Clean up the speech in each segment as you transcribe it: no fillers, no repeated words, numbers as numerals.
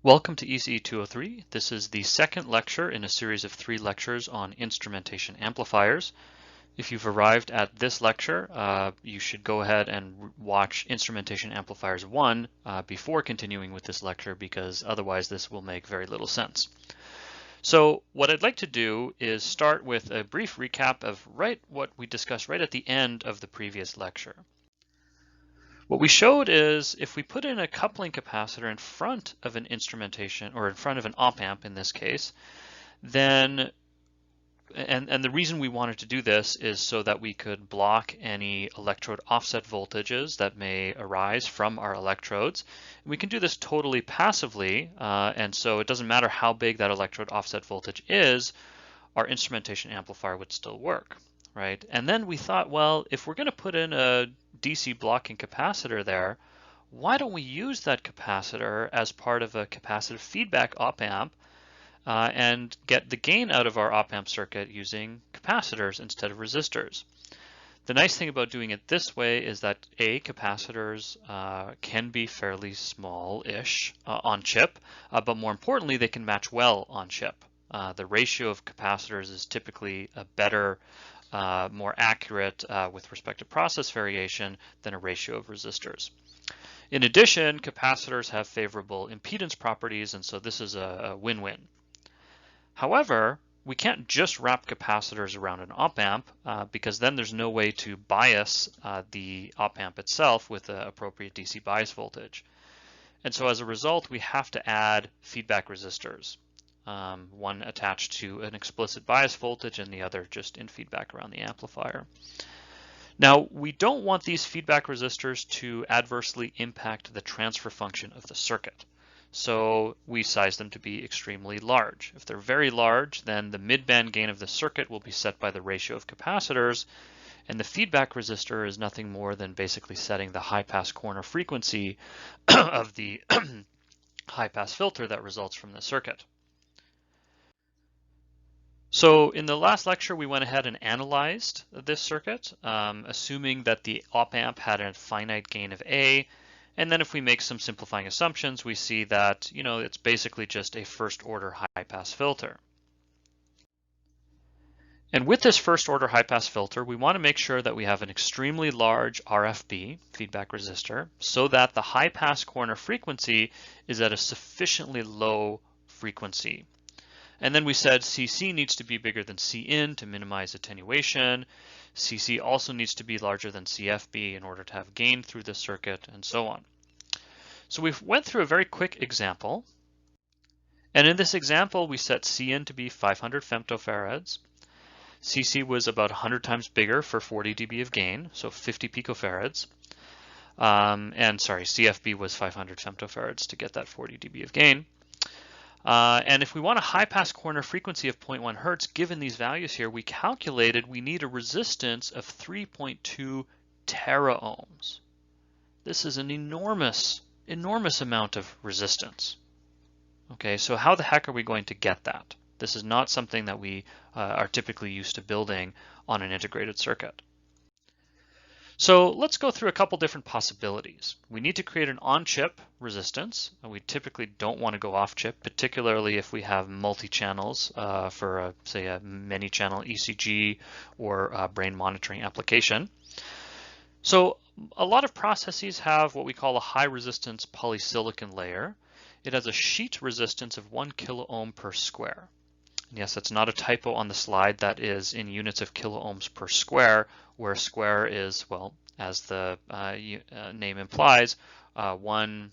Welcome to ECE 203. This is the second lecture in a series of 3 lectures on instrumentation amplifiers. If you've arrived at this lecture, you should go ahead and watch Instrumentation Amplifiers 1 before continuing with this lecture, because otherwise this will make very little sense. So what I'd like to do is start with a brief recap of what we discussed right at the end of the previous lecture. What we showed is if we put in a coupling capacitor in front of an instrumentation, or in front of an op-amp in this case, then, and the reason we wanted to do this is so that we could block any electrode offset voltages that may arise from our electrodes. And we can do this totally passively, and so it doesn't matter how big that electrode offset voltage is, our instrumentation amplifier would still work, right? And then we thought, well, if we're going to put in a DC blocking capacitor there, why don't we use that capacitor as part of a capacitive feedback op-amp and get the gain out of our op-amp circuit using capacitors instead of resistors? The nice thing about doing it this way is that capacitors can be fairly small-ish on chip, but more importantly, they can match well on chip. The ratio of capacitors is typically a better, more accurate with respect to process variation than a ratio of resistors. In addition, capacitors have favorable impedance properties, and so this is a win-win. However, we can't just wrap capacitors around an op-amp because then there's no way to bias the op-amp itself with the appropriate DC bias voltage. And so as a result, we have to add feedback resistors. One attached to an explicit bias voltage and the other just in feedback around the amplifier. Now, we don't want these feedback resistors to adversely impact the transfer function of the circuit. So we size them to be extremely large. If they're very large, then the midband gain of the circuit will be set by the ratio of capacitors, and the feedback resistor is nothing more than basically setting the high pass corner frequency of the high pass filter that results from the circuit. So in the last lecture, we went ahead and analyzed this circuit, assuming that the op-amp had a finite gain of A. And then if we make some simplifying assumptions, we see that, it's basically just a first-order high-pass filter. And with this first-order high-pass filter, we want to make sure that we have an extremely large RFB, feedback resistor, so that the high-pass corner frequency is at a sufficiently low frequency. And then we said CC needs to be bigger than Cin to minimize attenuation. CC also needs to be larger than CFB in order to have gain through the circuit, and so on. So we went through a very quick example. And in this example, we set Cin to be 500 femtofarads. CC was about 100 times bigger for 40 dB of gain, so 50 picofarads. CFB was 500 femtofarads to get that 40 dB of gain. And if we want a high pass corner frequency of 0.1 Hertz, given these values here, we calculated we need a resistance of 3.2 tera ohms. This is an enormous amount of resistance. Okay, so how the heck are we going to get that? This is not something that we are typically used to building on an integrated circuit. So let's go through a couple different possibilities. We need to create an on-chip resistance, and we typically don't want to go off-chip, particularly if we have multi-channels for, say, a many-channel ECG or brain monitoring application. So a lot of processes have what we call a high-resistance polysilicon layer. It has a sheet resistance of 1 kilo ohm per square. And yes, that's not a typo on the slide. That is in units of kilo ohms per square, where square is, well, as the name implies, one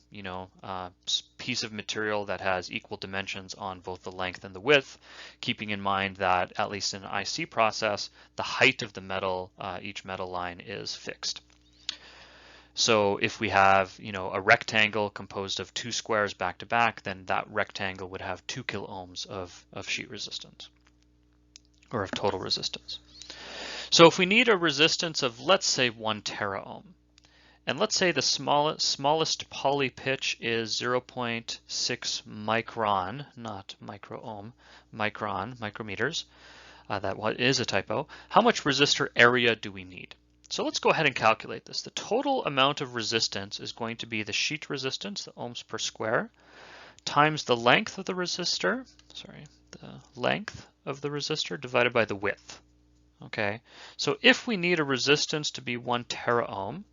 piece of material that has equal dimensions on both the length and the width, keeping in mind that at least in an IC process, the height of the metal, each metal line is fixed. So if we have, a rectangle composed of 2 squares back to back, then that rectangle would have 2 kilo ohms of sheet resistance, or of total resistance. So if we need a resistance of, let's say, 1 tera ohm, and let's say the smallest poly pitch is 0.6 micron, not micro ohm, micrometers, that is a typo, how much resistor area do we need? So let's go ahead and calculate this. The total amount of resistance is going to be the sheet resistance, the ohms per square, times the length of the resistor, the length of the resistor divided by the width. Okay, so if we need a resistance to be 1 tera ohm,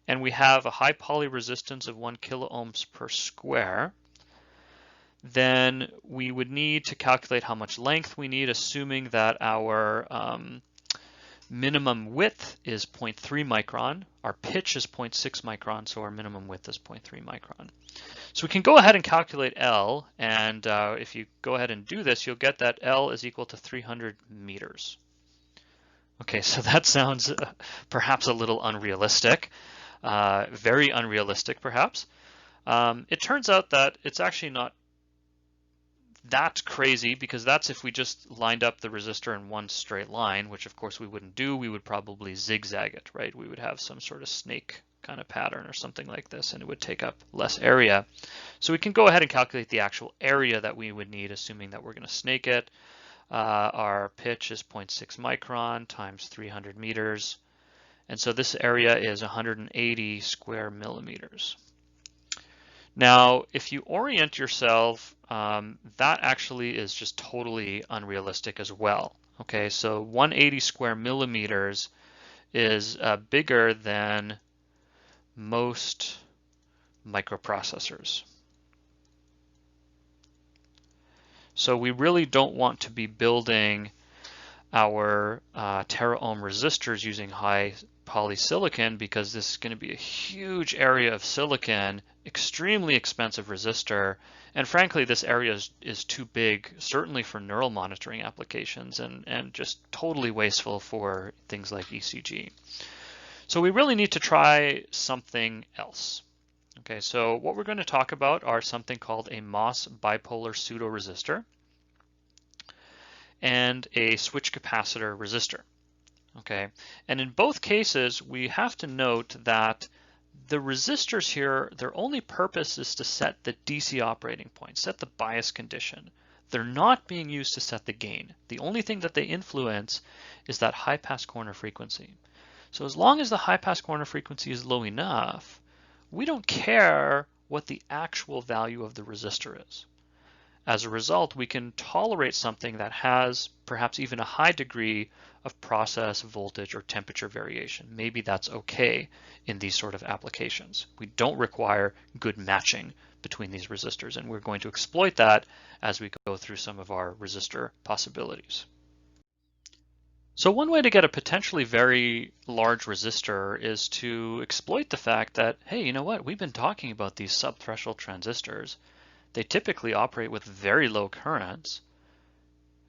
and we have a high poly resistance of 1 kilo ohms per square, then we would need to calculate how much length we need, assuming that our minimum width is 0.3 micron, our pitch is 0.6 micron, so our minimum width is 0.3 micron. So we can go ahead and calculate L, and if you go ahead and do this, you'll get that L is equal to 300 meters. Okay, so that sounds perhaps a little unrealistic, very unrealistic perhaps. It turns out that it's actually not that crazy, because that's if we just lined up the resistor in one straight line, which of course we wouldn't do. We would probably zigzag it, right? We would have some sort of snake kind of pattern or something like this, and it would take up less area. So we can go ahead and calculate the actual area that we would need, assuming that we're going to snake it. Our pitch is 0.6 micron times 300 meters. And so this area is 180 square millimeters. Now, if you orient yourself, that actually is just totally unrealistic as well. Okay, so 180 square millimeters is bigger than most microprocessors. So we really don't want to be building our tera ohm resistors using high polysilicon, because this is going to be a huge area of silicon, extremely expensive resistor, and frankly this area is too big, certainly for neural monitoring applications, and just totally wasteful for things like ECG. So we really need to try something else. Okay, so what we're going to talk about are something called a MOS-bipolar pseudoresistor and a switched-capacitor resistor. Okay, and in both cases, we have to note that the resistors here, their only purpose is to set the DC operating point, set the bias condition. They're not being used to set the gain. The only thing that they influence is that high pass corner frequency. So as long as the high pass corner frequency is low enough, we don't care what the actual value of the resistor is. As a result, we can tolerate something that has perhaps even a high degree of process voltage or temperature variation. Maybe that's okay in these sort of applications. We don't require good matching between these resistors, and we're going to exploit that as we go through some of our resistor possibilities. So one way to get a potentially very large resistor is to exploit the fact that, hey, you know what? We've been talking about these subthreshold transistors. They typically operate with very low currents.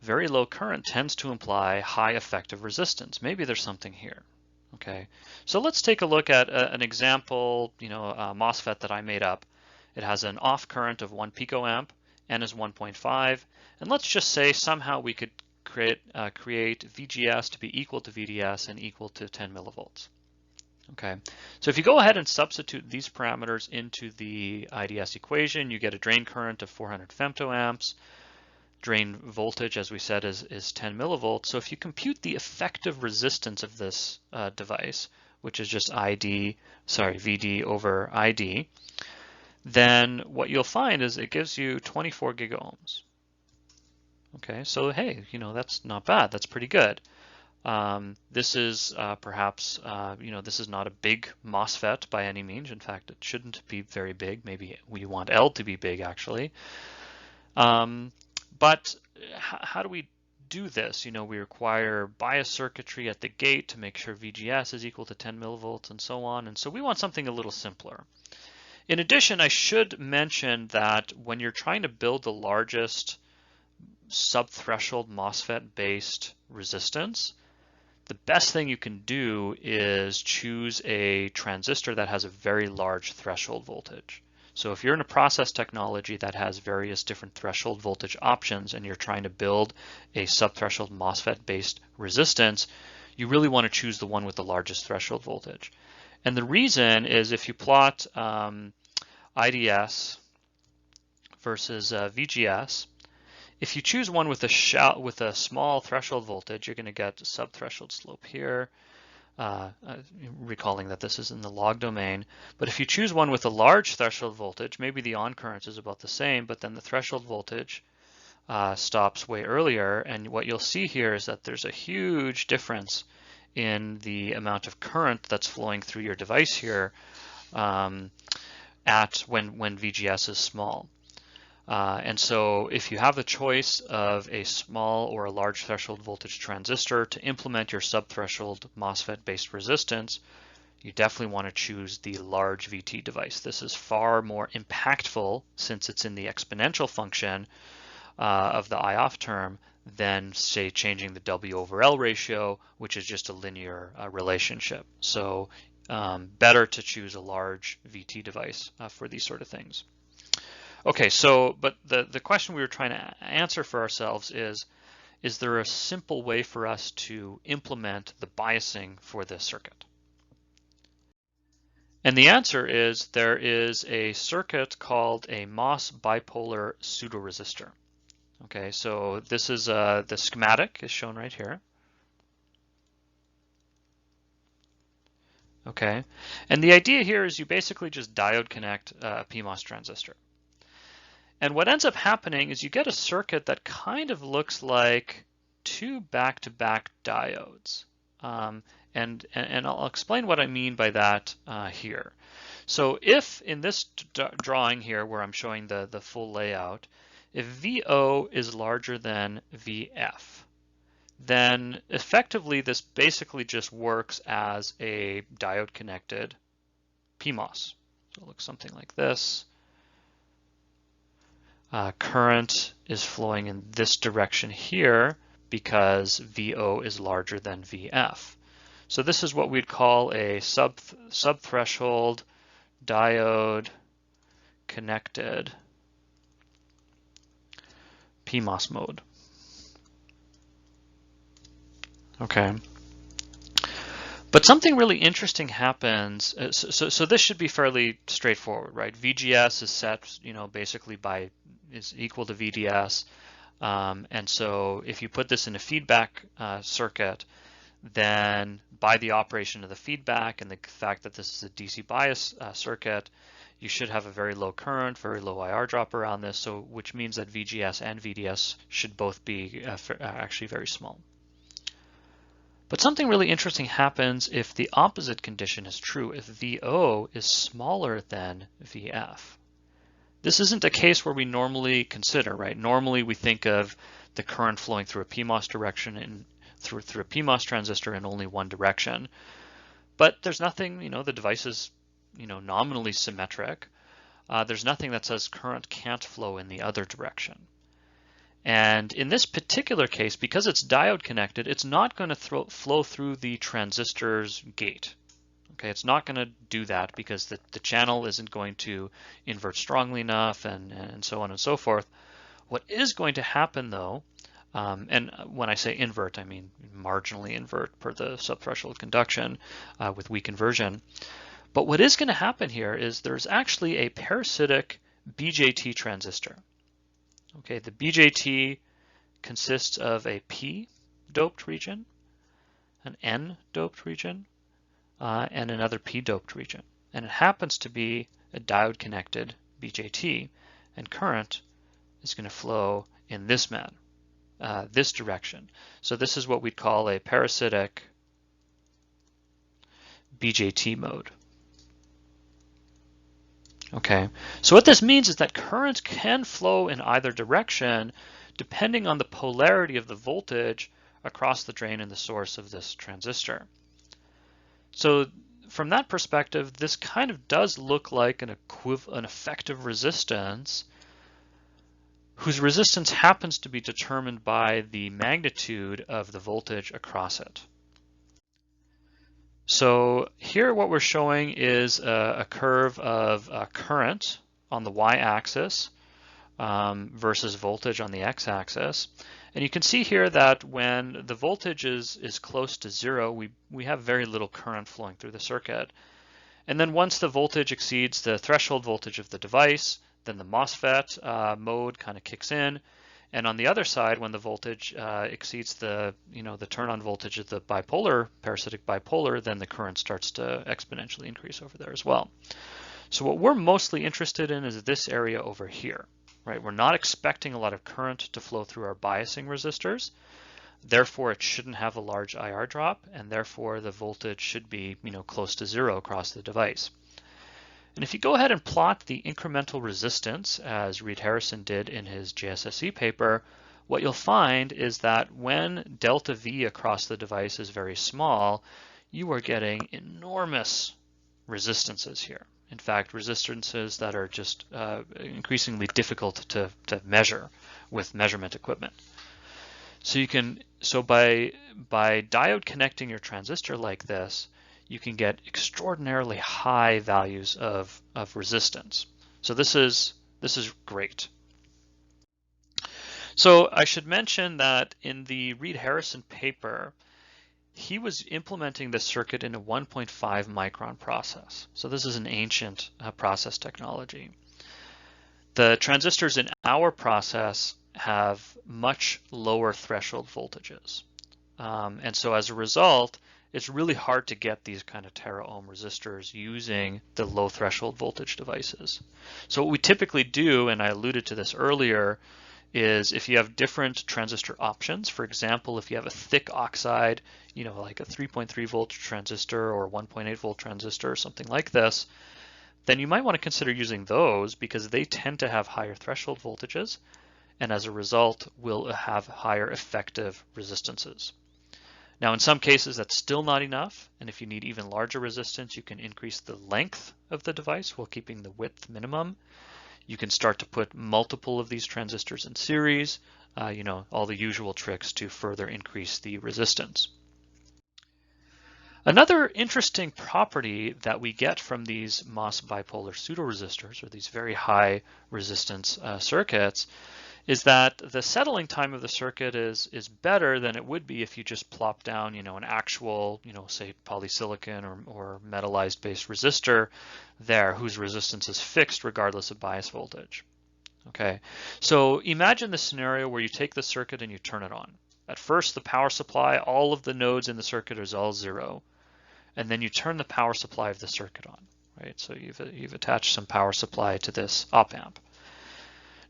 Very low current tends to imply high effective resistance. Maybe there's something here. Okay, so let's take a look at an example, a MOSFET that I made up. It has an off current of 1 picoamp, N is 1.5, and let's just say somehow we could create VGS to be equal to VDS and equal to 10 millivolts. Okay, so if you go ahead and substitute these parameters into the IDS equation, you get a drain current of 400 femtoamps. Drain voltage, as we said, is 10 millivolts. So if you compute the effective resistance of this device, which is just VD over ID, then what you'll find is it gives you 24 gigaohms. Okay, so hey, that's not bad. That's pretty good. This is perhaps, this is not a big MOSFET by any means. In fact, it shouldn't be very big. Maybe we want L to be big, actually. But how do we do this? We require bias circuitry at the gate to make sure VGS is equal to 10 millivolts and so on. And so we want something a little simpler. In addition, I should mention that when you're trying to build the largest subthreshold MOSFET-based resistance, the best thing you can do is choose a transistor that has a very large threshold voltage. So if you're in a process technology that has various different threshold voltage options and you're trying to build a subthreshold MOSFET-based resistance, you really want to choose the one with the largest threshold voltage. And the reason is if you plot IDS versus VGS, if you choose one with a small threshold voltage, you're going to get a subthreshold slope here. recalling that this is in the log domain. But if you choose one with a large threshold voltage, maybe the on current is about the same, but then the threshold voltage stops way earlier, and what you'll see here is that there's a huge difference in the amount of current that's flowing through your device here at when VGS is small. And so if you have the choice of a small or a large threshold voltage transistor to implement your subthreshold MOSFET-based resistance, you definitely want to choose the large VT device. This is far more impactful since it's in the exponential function of the I-off term than, say, changing the W over L ratio, which is just a linear relationship. So better to choose a large VT device for these sort of things. Okay, so, but the question we were trying to answer for ourselves is there a simple way for us to implement the biasing for this circuit? And the answer is there is a circuit called a MOS-bipolar pseudoresistor. Okay, so this is the schematic is shown right here. Okay, and the idea here is you basically just diode connect a PMOS transistor. And what ends up happening is you get a circuit that kind of looks like two back-to-back diodes. And I'll explain what I mean by that here. So if in this drawing here where I'm showing the full layout, if VO is larger than VF, then effectively this basically just works as a diode connected PMOS. So it looks something like this. Current is flowing in this direction here because VO is larger than VF. So this is what we'd call a subthreshold diode connected PMOS mode. Okay. But something really interesting happens. So this should be fairly straightforward, right? VGS is set, basically is equal to VDS. And so if you put this in a feedback circuit, then by the operation of the feedback and the fact that this is a DC bias circuit, you should have a very low current, very low IR drop around this, so which means that VGS and VDS should both be actually very small. But something really interesting happens if the opposite condition is true, if VO is smaller than VF. This isn't a case where we normally consider, right? Normally we think of the current flowing through a PMOS direction and through a PMOS transistor in only one direction. But there's nothing, the device is, nominally symmetric. There's nothing that says current can't flow in the other direction. And in this particular case, because it's diode connected, it's not going to flow through the transistor's gate. Okay, it's not going to do that because the channel isn't going to invert strongly enough and so on and so forth. What is going to happen though, and when I say invert, I mean marginally invert per the subthreshold conduction with weak inversion. But what is going to happen here is there's actually a parasitic BJT transistor. Okay, the BJT consists of a P-doped region, an N-doped region, and another P-doped region. And it happens to be a diode-connected BJT, and current is going to flow in this this direction. So this is what we'd call a parasitic BJT mode. Okay, so what this means is that current can flow in either direction depending on the polarity of the voltage across the drain and the source of this transistor. So from that perspective, this kind of does look like an effective resistance whose resistance happens to be determined by the magnitude of the voltage across it. So here what we're showing is a curve of current on the y-axis versus voltage on the x-axis. And you can see here that when the voltage is close to zero, we have very little current flowing through the circuit. And then once the voltage exceeds the threshold voltage of the device, then the MOSFET mode kind of kicks in. And on the other side, when the voltage exceeds the turn-on voltage of the bipolar, parasitic bipolar, then the current starts to exponentially increase over there as well. So what we're mostly interested in is this area over here, right? We're not expecting a lot of current to flow through our biasing resistors. Therefore, it shouldn't have a large IR drop, and therefore the voltage should be, close to zero across the device. And if you go ahead and plot the incremental resistance, as Reed Harrison did in his JSSC paper, what you'll find is that when delta V across the device is very small, you are getting enormous resistances here. In fact, resistances that are just increasingly difficult to measure with measurement equipment. So by diode connecting your transistor like this, you can get extraordinarily high values of resistance. So this is great. So I should mention that in the Reed Harrison paper, he was implementing this circuit in a 1.5 micron process. So this is an ancient process technology. The transistors in our process have much lower threshold voltages. And so as a result, it's really hard to get these kind of tera-ohm resistors using the low threshold voltage devices. So what we typically do, and I alluded to this earlier, is if you have different transistor options, for example, if you have a thick oxide, like a 3.3 volt transistor or 1.8 volt transistor or something like this, then you might want to consider using those because they tend to have higher threshold voltages, and as a result will have higher effective resistances. Now in some cases that's still not enough, and if you need even larger resistance, you can increase the length of the device while keeping the width minimum. You can start to put multiple of these transistors in series, all the usual tricks to further increase the resistance. Another interesting property that we get from these MOS-bipolar pseudoresistors, or these very high resistance circuits, is that the settling time of the circuit is better than it would be if you just plop down, an actual, say polysilicon or metallized based resistor there whose resistance is fixed regardless of bias voltage. Okay, so imagine the scenario where you take the circuit and you turn it on. At first, the power supply, all of the nodes in the circuit is all zero, and then you turn the power supply of the circuit on, right? So you've attached some power supply to this op amp.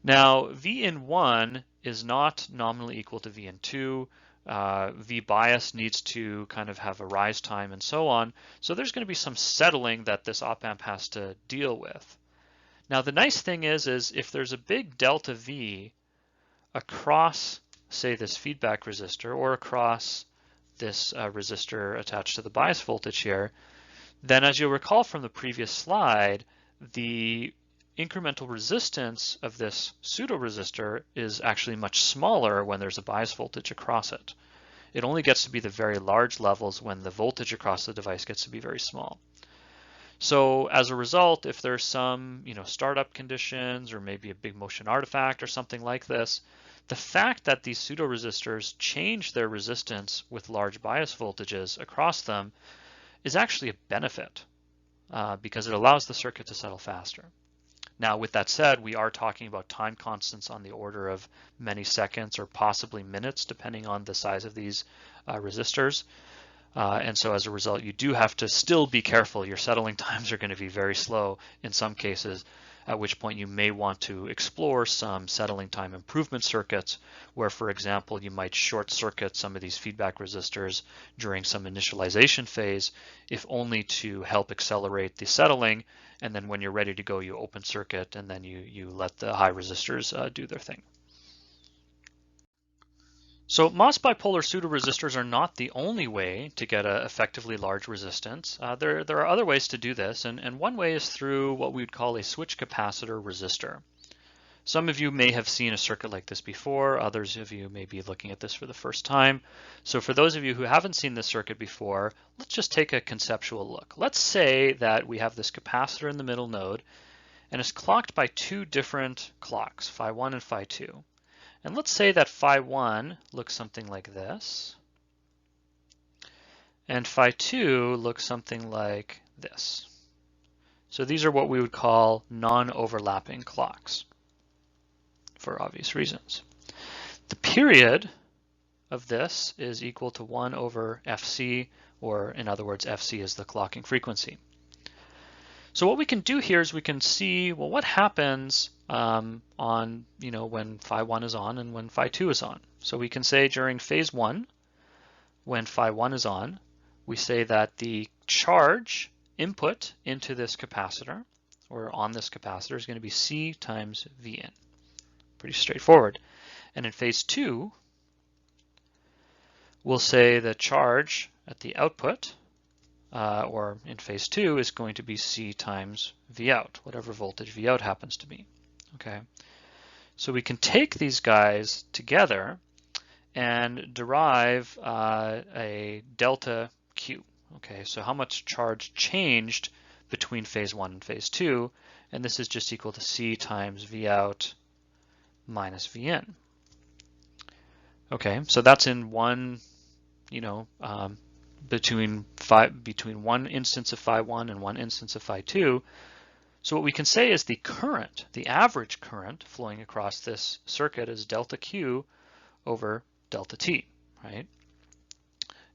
Now, V in 1 is not nominally equal to V in 2. V bias needs to kind of have a rise time and so on. So there's going to be some settling that this op amp has to deal with. Now, the nice thing is if there's a big delta V across, say, this feedback resistor or across this resistor attached to the bias voltage here, then as you'll recall from the previous slide, the incremental resistance of this pseudoresistor is actually much smaller when there's a bias voltage across it. It only gets to be the very large levels when the voltage across the device gets to be very small. So as a result, if there's some startup conditions or maybe a big motion artifact or something like this, the fact that these pseudoresistors change their resistance with large bias voltages across them is actually a benefit because it allows the circuit to settle faster. Now, with that said, we are talking about time constants on the order of many seconds or possibly minutes, depending on the size of these resistors. And so as a result, you do have to still be careful. Your settling times are going to be very slow in some cases, at which point you may want to explore some settling time improvement circuits where, for example, you might short circuit some of these feedback resistors during some initialization phase, if only to help accelerate the settling. And then when you're ready to go, you open circuit and then you let the high resistors do their thing. So MOS-bipolar pseudoresistors are not the only way to get an effectively large resistance. There are other ways to do this, and one way is through what we would call a switched-capacitor resistor. Some of you may have seen a circuit like this before, others of you may be looking at this for the first time. So for those of you who haven't seen this circuit before, let's just take a conceptual look. Let's say that we have this capacitor in the middle node, and it's clocked by two different clocks, phi 1 and phi 2. And let's say that phi 1 looks something like this, and phi 2 looks something like this. So these are what we would call non-overlapping clocks, for obvious reasons. The period of this is equal to 1 over FC, or in other words, FC is the clocking frequency. So what we can do here is we can see, well, what happens on, when phi 1 is on and when phi 2 is on. So we can say during phase 1, when phi 1 is on, we say that the charge input into this capacitor, or on this capacitor, is going to be C times Vn. Pretty straightforward. And in phase 2, we'll say the charge at the output, or in phase 2, is going to be C times Vout, whatever voltage Vout happens to be. Okay, so we can take these guys together and derive a delta Q. Okay, so how much charge changed between phase 1 and phase 2, and this is just equal to C times Vout minus Vn. Okay, so that's in one, between one instance of phi 1 and one instance of phi 2. So what we can say is the current, the average current flowing across this circuit is delta Q over delta T, right?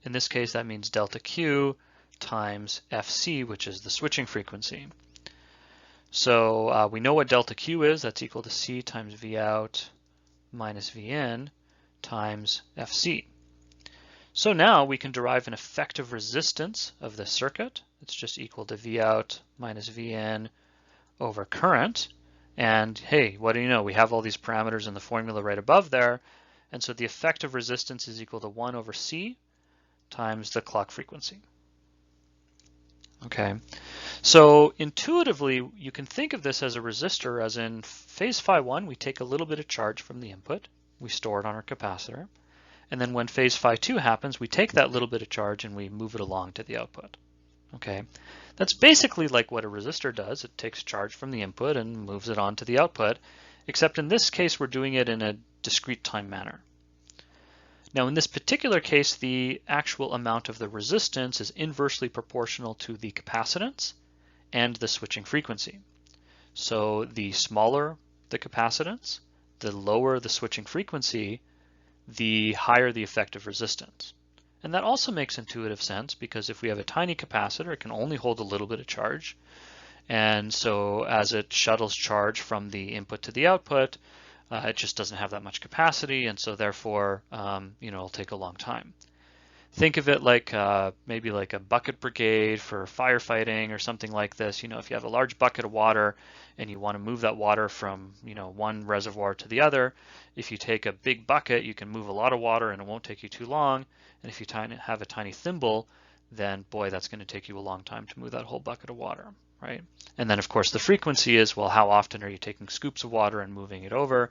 In this case, that means delta Q times FC, which is the switching frequency. So we know what delta Q is. That's equal to C times Vout minus Vn times FC. So now we can derive an effective resistance of the circuit. It's just equal to Vout minus Vn over current. And hey, what do you know? We have all these parameters in the formula right above there. And so the effective resistance is equal to 1 over C times the clock frequency. Okay, so intuitively, you can think of this as a resistor, as in phase phi 1, we take a little bit of charge from the input, we store it on our capacitor, and then when phase phi 2 happens, we take that little bit of charge and we move it along to the output. Okay, that's basically like what a resistor does. It takes charge from the input and moves it on to the output, except in this case, we're doing it in a discrete time manner. Now in this particular case, the actual amount of the resistance is inversely proportional to the capacitance and the switching frequency. So the smaller the capacitance, the lower the switching frequency, the higher the effective resistance. And that also makes intuitive sense, because if we have a tiny capacitor, it can only hold a little bit of charge. And so as it shuttles charge from the input to the output, it just doesn't have that much capacity, and so therefore, it'll take a long time. Think of it like maybe like a bucket brigade for firefighting or something like this. If you have a large bucket of water and you want to move that water from one reservoir to the other, if you take a big bucket, you can move a lot of water and it won't take you too long. And if you have a tiny thimble, then boy, that's going to take you a long time to move that whole bucket of water. Right? And then of course the frequency is, well, how often are you taking scoops of water and moving it over?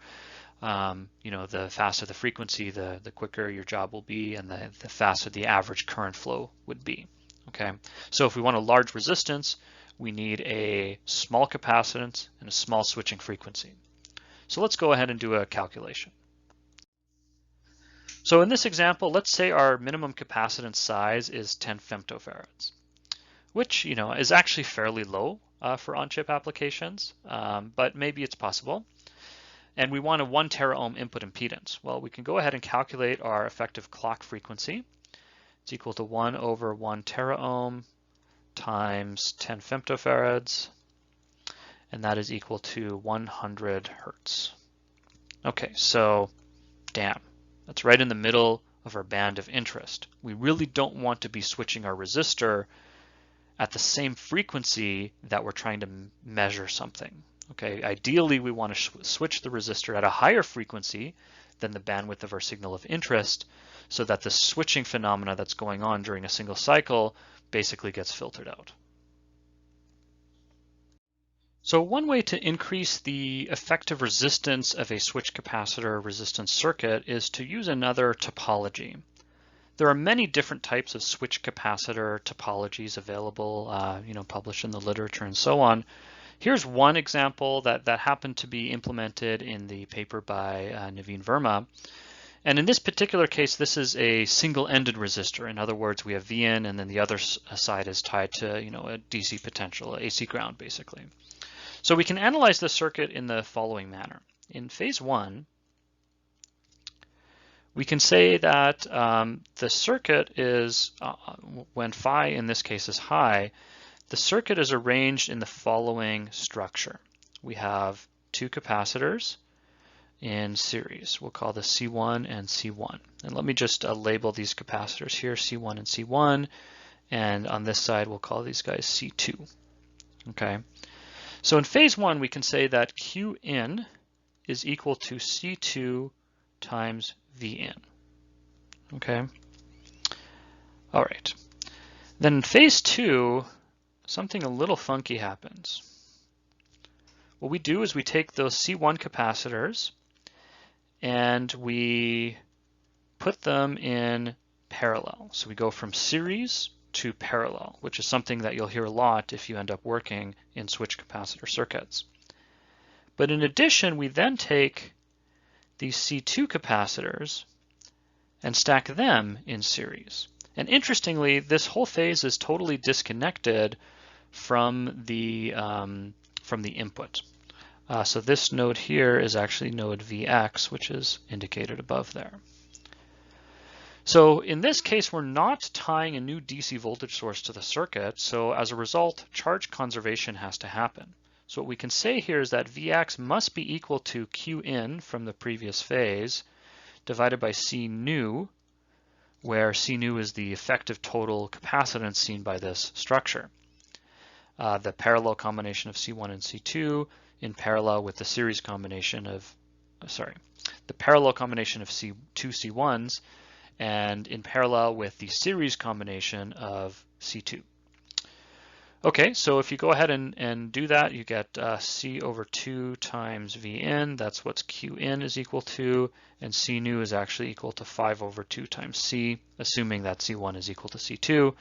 The faster the frequency, the quicker your job will be, and the faster the average current flow would be. Okay, so if we want a large resistance, we need a small capacitance and a small switching frequency. So let's go ahead and do a calculation. So in this example, let's say our minimum capacitance size is 10 femtofarads. Which is actually fairly low for on-chip applications, but maybe it's possible. And we want a 1 tera ohm input impedance. Well, we can go ahead and calculate our effective clock frequency. It's equal to 1 over 1 tera ohm times 10 femtofarads, and that is equal to 100 hertz. Okay, so damn, that's right in the middle of our band of interest. We really don't want to be switching our resistor at the same frequency that we're trying to measure something. Okay, ideally we want to switch the resistor at a higher frequency than the bandwidth of our signal of interest, so that the switching phenomena that's going on during a single cycle basically gets filtered out. So one way to increase the effective resistance of a switched capacitor resistance circuit is to use another topology. There are many different types of switched capacitor topologies available, published in the literature and so on. Here's one example that happened to be implemented in the paper by Naveen Verma. And in this particular case, this is a single-ended resistor. In other words, we have Vn, and then the other side is tied to a DC potential, AC ground, basically. So we can analyze the circuit in the following manner. In phase 1, we can say that the circuit is, when phi in this case is high, the circuit is arranged in the following structure. We have two capacitors in series. We'll call this C1 and C1. And let me just label these capacitors here, C1 and C1. And on this side, we'll call these guys C2. Okay. So in phase one, we can say that Q in is equal to C2 times V in. Okay. All right. Then in phase two, something a little funky happens. What we do is we take those C1 capacitors and we put them in parallel. So we go from series to parallel, which is something that you'll hear a lot if you end up working in switched capacitor circuits. But in addition, we then take these C2 capacitors and stack them in series. And interestingly, this whole phase is totally disconnected from the input. So this node here is actually node Vx, which is indicated above there. So in this case, we're not tying a new DC voltage source to the circuit. So as a result, charge conservation has to happen. So what we can say here is that Vx must be equal to Q in from the previous phase divided by C nu, where C nu is the effective total capacitance seen by this structure. The parallel combination of C1 and C2 in parallel with the series combination of, the parallel combination of two C1s and in parallel with the series combination of C2. Okay, so if you go ahead and do that, you get C over 2 times V in, that's what Q in is equal to, and C nu is actually equal to 5 over 2 times C, assuming that C1 is equal to C2,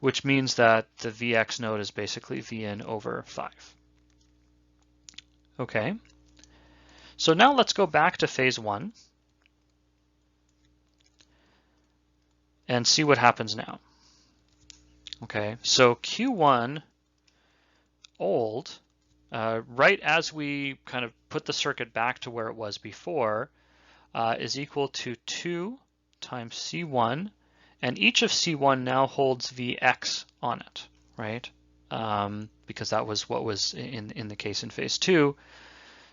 which means that the Vx node is basically V in over 5. Okay, so now let's go back to phase one and see what happens now. Okay, so Q1 old, right as we kind of put the circuit back to where it was before, is equal to 2 times C1, and each of C1 now holds Vx on it, right? Because that was what was in the case in phase two.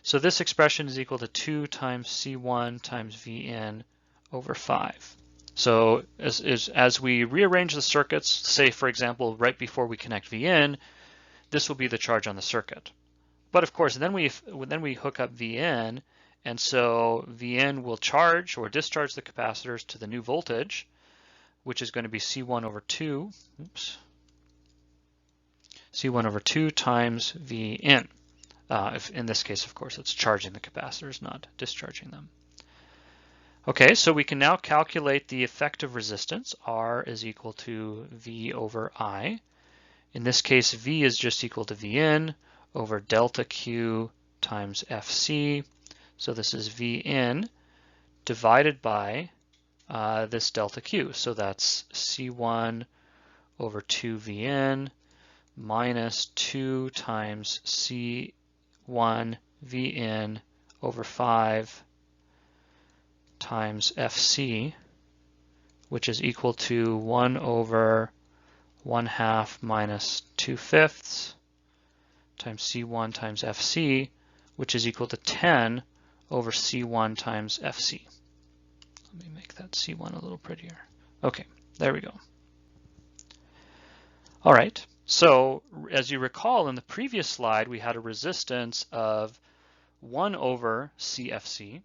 So this expression is equal to 2 times C1 times V in over 5. So as we rearrange the circuits, say for example, right before we connect V in, this will be the charge on the circuit. But of course, then we hook up V in, and so V in will charge or discharge the capacitors to the new voltage, which is going to be C1 over 2. C1 over 2 times V in. If in this case, of course, it's charging the capacitors, not discharging them. Okay, so we can now calculate the effective resistance. R is equal to V over I. In this case, V is just equal to V in over delta Q times FC. So this is V in divided by this delta Q. So that's C1 over 2 V in minus 2 times C1 V in over 5 times FC, which is equal to 1 over 1/2 minus 2/5 times C1 times FC, which is equal to 10 over C1 times FC. Let me make that C1 a little prettier. Okay, there we go. All right, so as you recall in the previous slide, we had a resistance of 1 over CFC.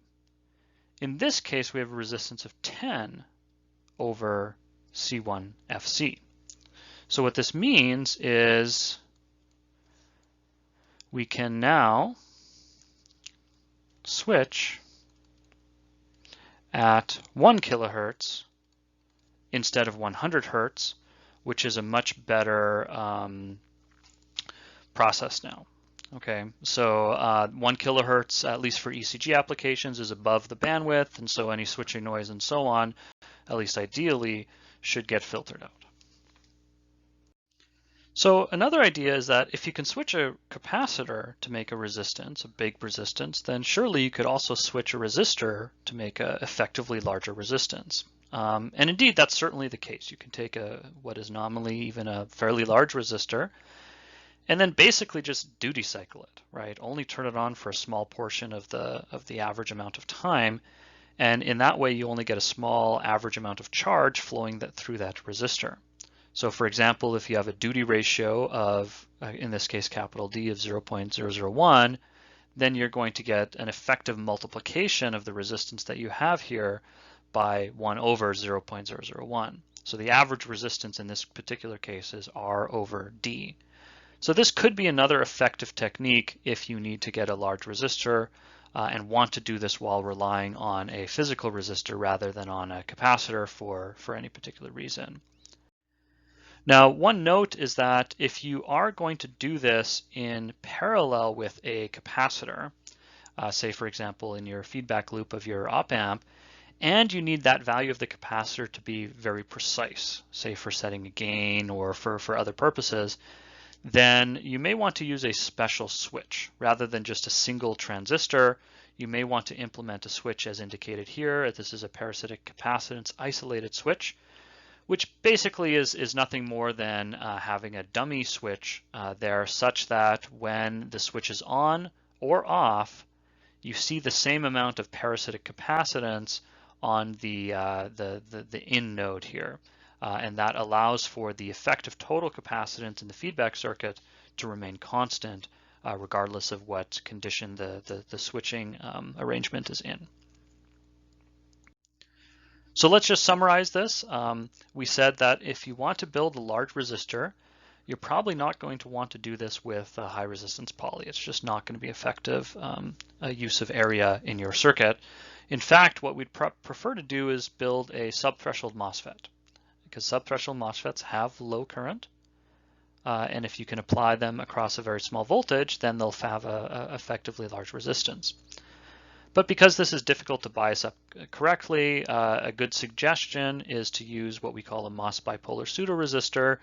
In this case, we have a resistance of 10 over C1 FC. So what this means is we can now switch at 1 kilohertz instead of 100 hertz, which is a much better process now. Okay, so 1 kilohertz, at least for ECG applications, is above the bandwidth, and so any switching noise and so on, at least ideally, should get filtered out. So another idea is that if you can switch a capacitor to make a resistance, a big resistance, then surely you could also switch a resistor to make a effectively larger resistance. And indeed, that's certainly the case. You can take what is nominally even a fairly large resistor and then basically just duty cycle it, right? Only turn it on for a small portion of the average amount of time. And in that way, you only get a small average amount of charge flowing through that resistor. So for example, if you have a duty ratio of, in this case, capital D of 0.001, then you're going to get an effective multiplication of the resistance that you have here by 1 over 0.001. So the average resistance in this particular case is R over D. So this could be another effective technique if you need to get a large resistor and want to do this while relying on a physical resistor rather than on a capacitor for any particular reason. Now, one note is that if you are going to do this in parallel with a capacitor, say for example in your feedback loop of your op-amp, and you need that value of the capacitor to be very precise, say for setting a gain or for other purposes, then you may want to use a special switch. Rather than just a single transistor, you may want to implement a switch as indicated here. This is a parasitic capacitance isolated switch, which basically is nothing more than having a dummy switch there such that when the switch is on or off, you see the same amount of parasitic capacitance on the in node here. And that allows for the effective total capacitance in the feedback circuit to remain constant regardless of what condition the switching arrangement is in. So let's just summarize this. We said that if you want to build a large resistor, you're probably not going to want to do this with a high resistance poly. It's just not going to be effective use of area in your circuit. In fact, what we'd prefer to do is build a subthreshold MOSFET, because subthreshold MOSFETs have low current. And if you can apply them across a very small voltage, then they'll have a effectively large resistance. But because this is difficult to bias up correctly, a good suggestion is to use what we call a MOS-bipolar pseudoresistor,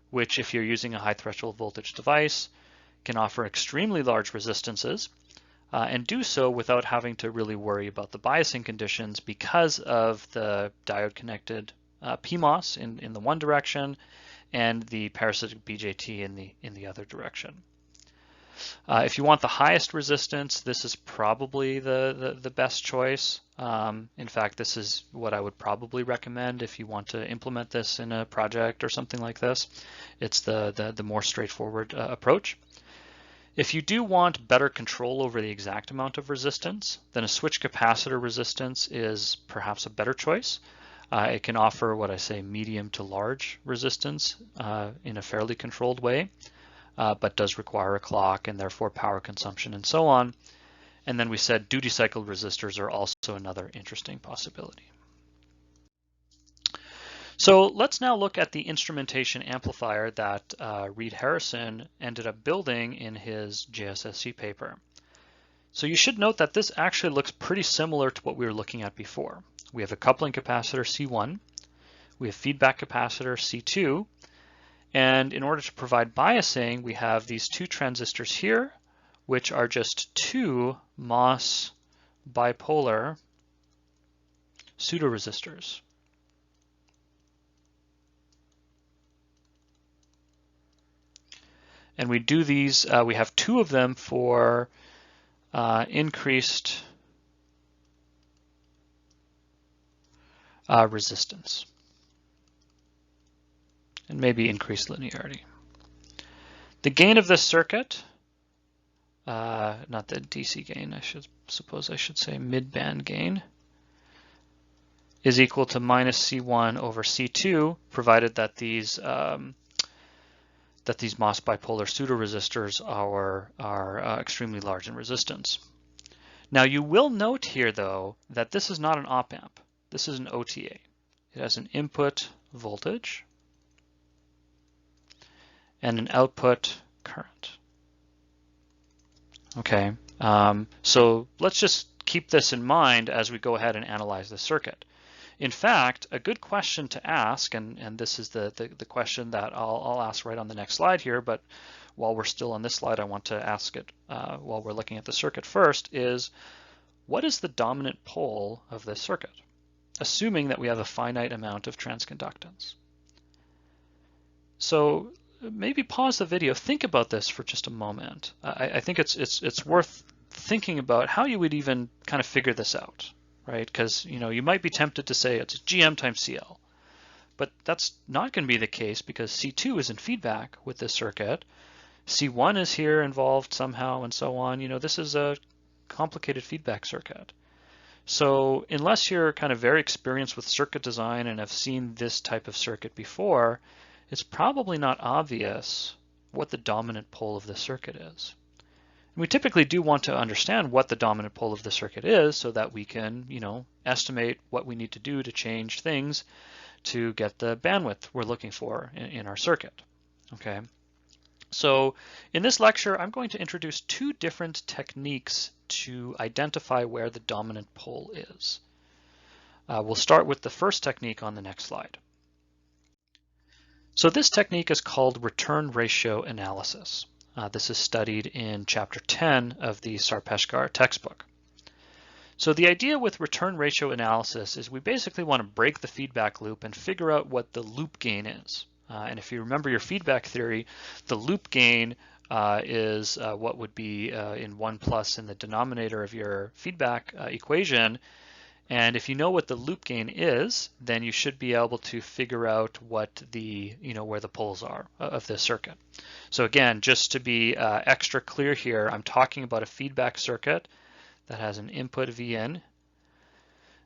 which if you're using a high threshold voltage device, can offer extremely large resistances and do so without having to really worry about the biasing conditions because of the diode connected PMOS in the one direction and the parasitic BJT in the other direction. If you want the highest resistance, this is probably the best choice. In fact, this is what I would probably recommend if you want to implement this in a project or something like this. It's the more straightforward approach. If you do want better control over the exact amount of resistance, then a switch capacitor resistance is perhaps a better choice. It can offer what I say medium to large resistance in a fairly controlled way. But does require a clock and therefore power consumption and so on. And then we said duty cycled resistors are also another interesting possibility. So let's now look at the instrumentation amplifier that Reed Harrison ended up building in his JSSC paper. So you should note that this actually looks pretty similar to what we were looking at before. We have a coupling capacitor C1, we have feedback capacitor C2, and in order to provide biasing, we have these two transistors here, which are just two MOS-bipolar pseudoresistors. And we do these, we have two of them for increased resistance. And maybe increased linearity. The gain of this circuit, not the DC gain, I should say mid-band gain, is equal to minus C1 over C2, provided that these MOS-bipolar pseudoresistors are extremely large in resistance. Now you will note here, though, that this is not an op-amp. This is an OTA. It has an input voltage and an output current. Okay, so let's just keep this in mind as we go ahead and analyze the circuit. In fact, a good question to ask, and this is the question that I'll ask right on the next slide here, but while we're still on this slide, I want to ask it while we're looking at the circuit first, is what is the dominant pole of this circuit, assuming that we have a finite amount of transconductance? So maybe pause the video, think about this for just a moment. I think it's worth thinking about how you would even kind of figure this out, right? Because you might be tempted to say it's GM times CL, but that's not going to be the case because C2 is in feedback with this circuit. C1 is here involved somehow and so on. This is a complicated feedback circuit. So unless you're kind of very experienced with circuit design and have seen this type of circuit before, it's probably not obvious what the dominant pole of the circuit is. And we typically do want to understand what the dominant pole of the circuit is so that we can, estimate what we need to do to change things to get the bandwidth we're looking for in our circuit. Okay. So in this lecture, I'm going to introduce two different techniques to identify where the dominant pole is. We'll start with the first technique on the next slide. So this technique is called return ratio analysis. This is studied in Chapter 10 of the Sarpeshkar textbook. So the idea with return ratio analysis is we basically want to break the feedback loop and figure out what the loop gain is. And if you remember your feedback theory, the loop gain is what would be in 1 plus in the denominator of your feedback equation. And if you know what the loop gain is, then you should be able to figure out what the, where the poles are of this circuit. So again, just to be extra clear here, I'm talking about a feedback circuit that has an input Vin,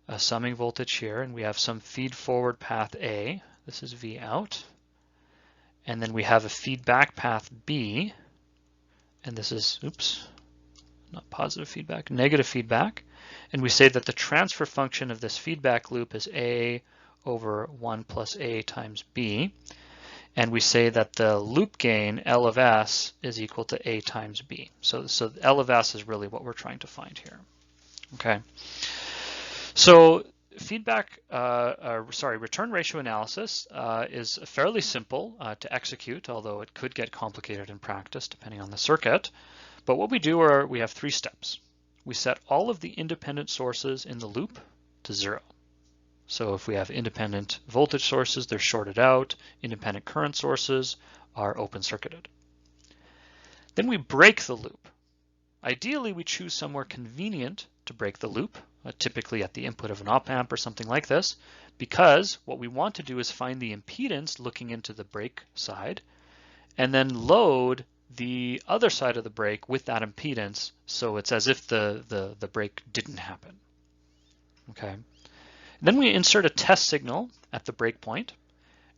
a summing voltage here, and we have some feed forward path A. This is V out. And then we have a feedback path B, and this is, not positive feedback, negative feedback. And we say that the transfer function of this feedback loop is A over 1 plus A times B. And we say that the loop gain, L of S, is equal to A times B. So L of S is really what we're trying to find here. Okay. So return ratio analysis is fairly simple to execute, although it could get complicated in practice depending on the circuit. But what we do are we have 3 steps. We set all of the independent sources in the loop to 0. So if we have independent voltage sources, they're shorted out. Independent current sources are open circuited. Then we break the loop. Ideally, we choose somewhere convenient to break the loop, typically at the input of an op-amp or something like this, because what we want to do is find the impedance looking into the break side, and then load the other side of the break with that impedance, so it's as if the break didn't happen. Okay. Then we insert a test signal at the breakpoint,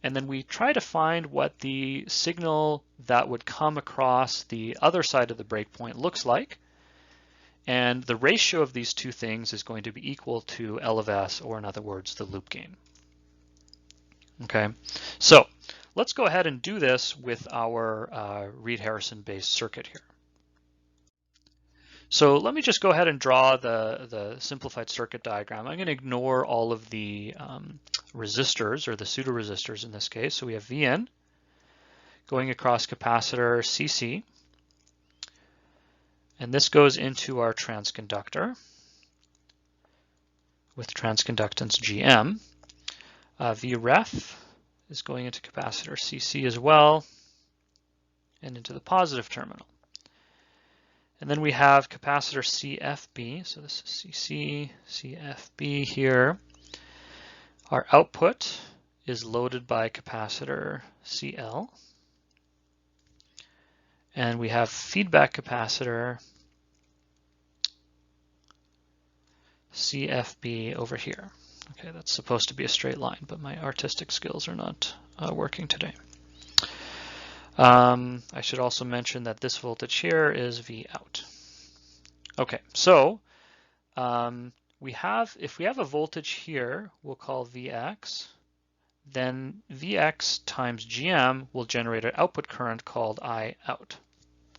and then we try to find what the signal that would come across the other side of the breakpoint looks like. And the ratio of these two things is going to be equal to L of S, or in other words, the loop gain. Okay, so let's go ahead and do this with our Reed-Harrison-based circuit here. So let me just go ahead and draw the simplified circuit diagram. I'm going to ignore all of the resistors, or the pseudoresistors in this case. So we have Vn going across capacitor Cc, and this goes into our transconductor with transconductance Gm. Vref is going into capacitor Cc as well, and into the positive terminal. And then we have capacitor CFB, so this is Cc, CFB here. Our output is loaded by capacitor Cl. And we have feedback capacitor CFB over here. Okay, that's supposed to be a straight line, but my artistic skills are not working today. I should also mention that this voltage here is V out. Okay, so if we have a voltage here, we'll call Vx, then Vx times Gm will generate an output current called I out,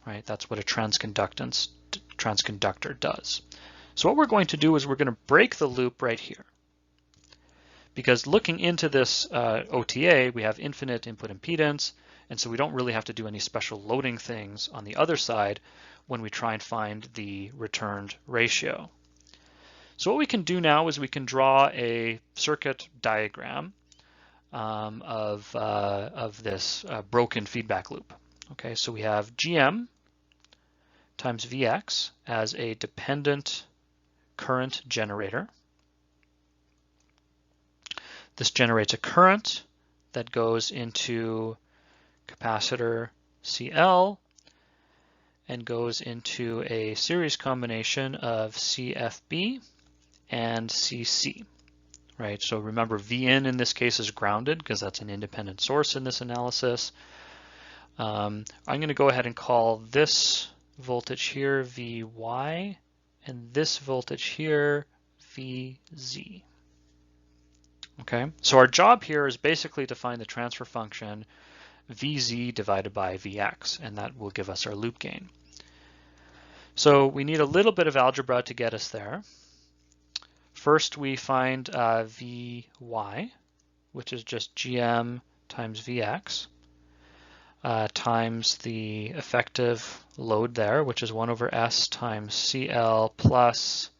right? That's what a transconductor does. So what we're going to do is we're going to break the loop right here. because looking into this OTA, we have infinite input impedance, and so we don't really have to do any special loading things on the other side when we try and find the returned ratio. So what we can do now is we can draw a circuit diagram of this broken feedback loop. Okay, so we have GM times Vx as a dependent current generator. This generates a current that goes into capacitor CL and goes into a series combination of CFB and CC, right? So remember, Vin in this case is grounded because that's an independent source in this analysis. I'm going to go ahead and call this voltage here Vy and this voltage here Vz. Okay, so our job here is basically to find the transfer function Vz divided by Vx, and that will give us our loop gain. So we need a little bit of algebra to get us there. First, we find Vy, which is just Gm times Vx, times the effective load there, which is 1 over S times CL plus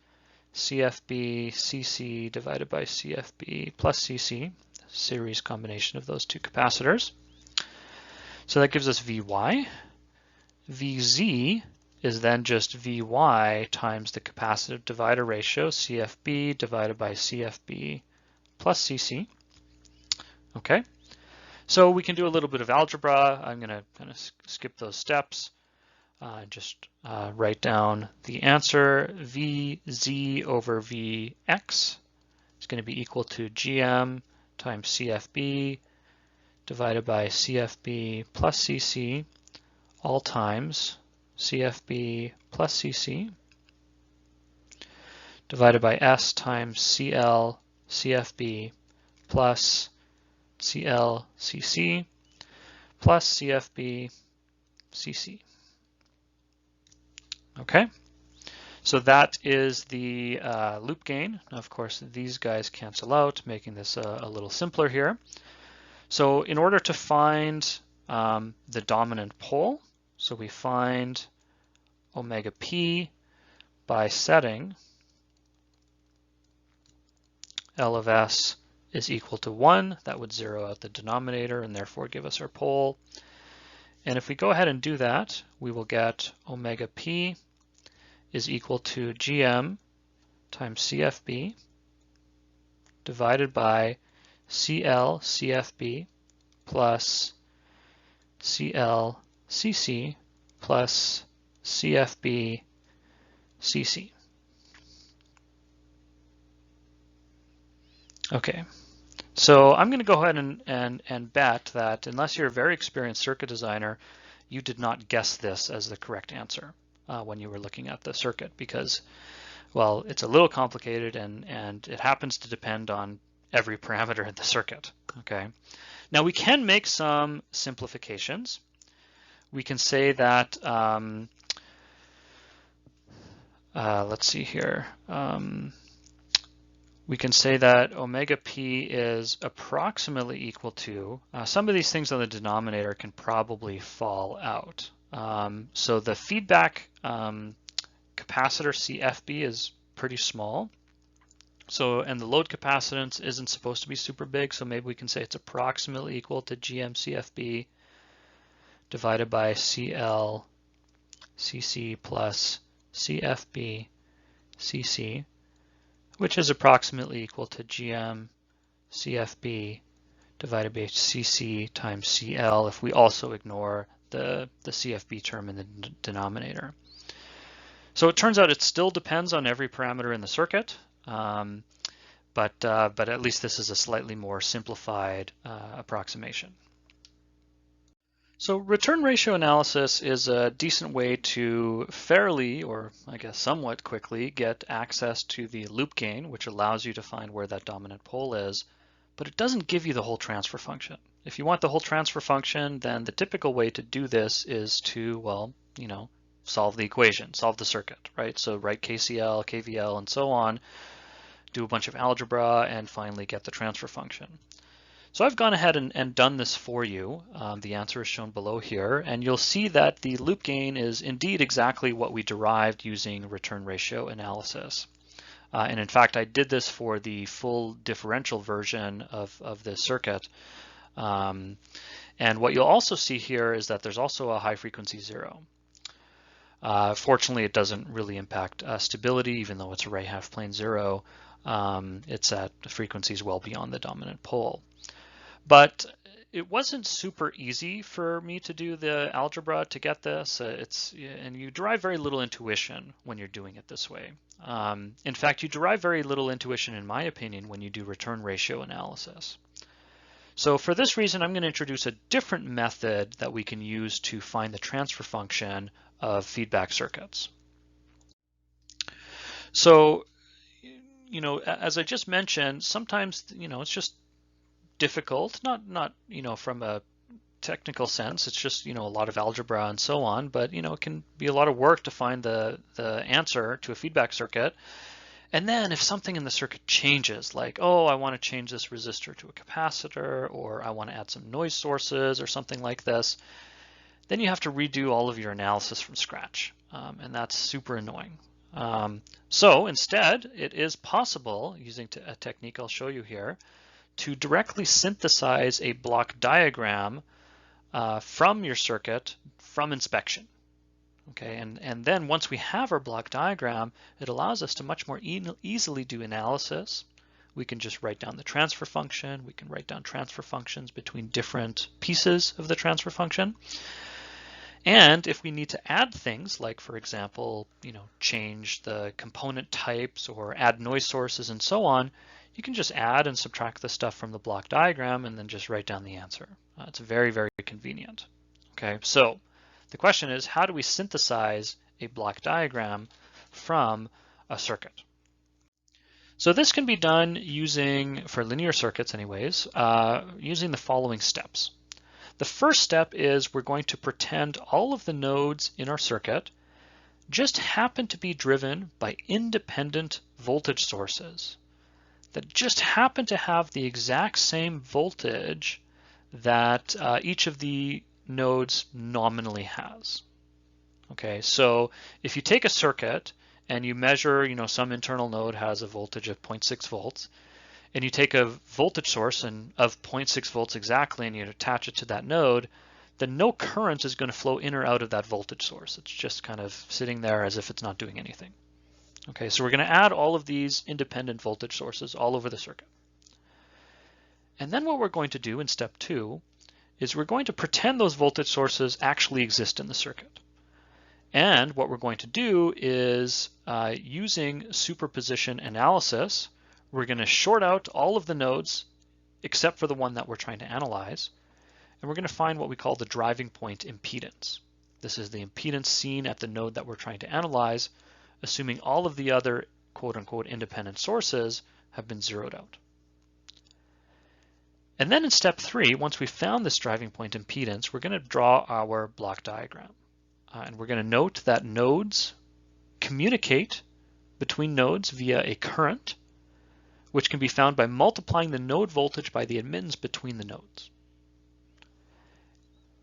CFB CC divided by CFB plus CC, series combination of those two capacitors. So that gives us Vy. Vz is then just Vy times the capacitive divider ratio, CFB divided by CFB plus CC. Okay, so we can do a little bit of algebra. I'm going to kind of skip those steps. Just write down the answer. Vz over Vx is going to be equal to Gm times CFB divided by CFB plus CC, all times CFB plus CC, divided by S times CL CFB plus CL CC plus CFB CC. Okay, so that is the loop gain. Now, of course, these guys cancel out, making this a little simpler here. So in order to find the dominant pole, so we find omega p by setting L of S is equal to 1. That would zero out the denominator and therefore give us our pole. And if we go ahead and do that, we will get omega p is equal to Gm times CFB divided by CL CFB plus CL CC plus CFB CC. Okay, so I'm going to go ahead and bet that unless you're a very experienced circuit designer, you did not guess this as the correct answer when you were looking at the circuit, because, well, it's a little complicated and it happens to depend on every parameter in the circuit. Okay, now we can make some simplifications. We can say that, let's see here. We can say that omega p is approximately equal to, some of these things on the denominator can probably fall out. So the feedback capacitor CFB is pretty small. So, and the load capacitance isn't supposed to be super big, so maybe we can say it's approximately equal to GM CFB divided by CL CC plus CFB CC, which is approximately equal to GM CFB divided by CC times CL if we also ignore the CFB term in the denominator. So it turns out it still depends on every parameter in the circuit, but at least this is a slightly more simplified approximation. So return ratio analysis is a decent way to fairly, or I guess somewhat quickly, get access to the loop gain, which allows you to find where that dominant pole is, but it doesn't give you the whole transfer function. If you want the whole transfer function, then the typical way to do this is to, well, you know, solve the equation, solve the circuit, right? So write KCL, KVL, and so on do a bunch of algebra, and finally get the transfer function. So I've gone ahead and done this for you. The answer is shown below here, and you'll see that the loop gain is indeed exactly what we derived using return ratio analysis. And in fact, I did this for the full differential version of this circuit. And what you'll also see here is that there's also a high frequency 0. Fortunately, it doesn't really impact stability, even though it's array half plane 0. It's at frequencies well beyond the dominant pole. But it wasn't super easy for me to do the algebra to get this. And you derive very little intuition when you're doing it this way. In fact, you derive very little intuition, in my opinion, when you do return ratio analysis. So for this reason, I'm going to introduce a different method that we can use to find the transfer function of feedback circuits. So, as I just mentioned, sometimes, it's just difficult, not from a technical sense, it's just a lot of algebra and so on, but it can be a lot of work to find the answer to a feedback circuit. And then if something in the circuit changes, like, oh, I want to change this resistor to a capacitor, or I want to add some noise sources or something like this, then you have to redo all of your analysis from scratch, and that's super annoying. So instead, it is possible, using a technique I'll show you here, to directly synthesize a block diagram from your circuit from inspection. Okay, and then once we have our block diagram, it allows us to much more easily do analysis. We can just write down the transfer function. We can write down transfer functions between different pieces of the transfer function. And if we need to add things like, for example, change the component types or add noise sources and so on, you can just add and subtract the stuff from the block diagram and then just write down the answer. It's very, very convenient. Okay, so the question is, how do we synthesize a block diagram from a circuit? So this can be done using, for linear circuits anyways, using the following steps. The first step is we're going to pretend all of the nodes in our circuit just happen to be driven by independent voltage sources that just happen to have the exact same voltage that each of the nodes nominally has. Okay, so if you take a circuit and you measure, some internal node has a voltage of 0.6 volts, and you take a voltage source of 0.6 volts exactly and you attach it to that node, then no current is going to flow in or out of that voltage source. It's just kind of sitting there as if it's not doing anything. Okay, so we're going to add all of these independent voltage sources all over the circuit. And then what we're going to do in step 2 is we're going to pretend those voltage sources actually exist in the circuit. And what we're going to do is, using superposition analysis, we're going to short out all of the nodes except for the one that we're trying to analyze, and we're going to find what we call the driving point impedance. This is the impedance seen at the node that we're trying to analyze, assuming all of the other quote-unquote independent sources have been zeroed out. And then in step 3, once we've found this driving point impedance, we're going to draw our block diagram. And we're going to note that nodes communicate between nodes via a current, which can be found by multiplying the node voltage by the admittance between the nodes.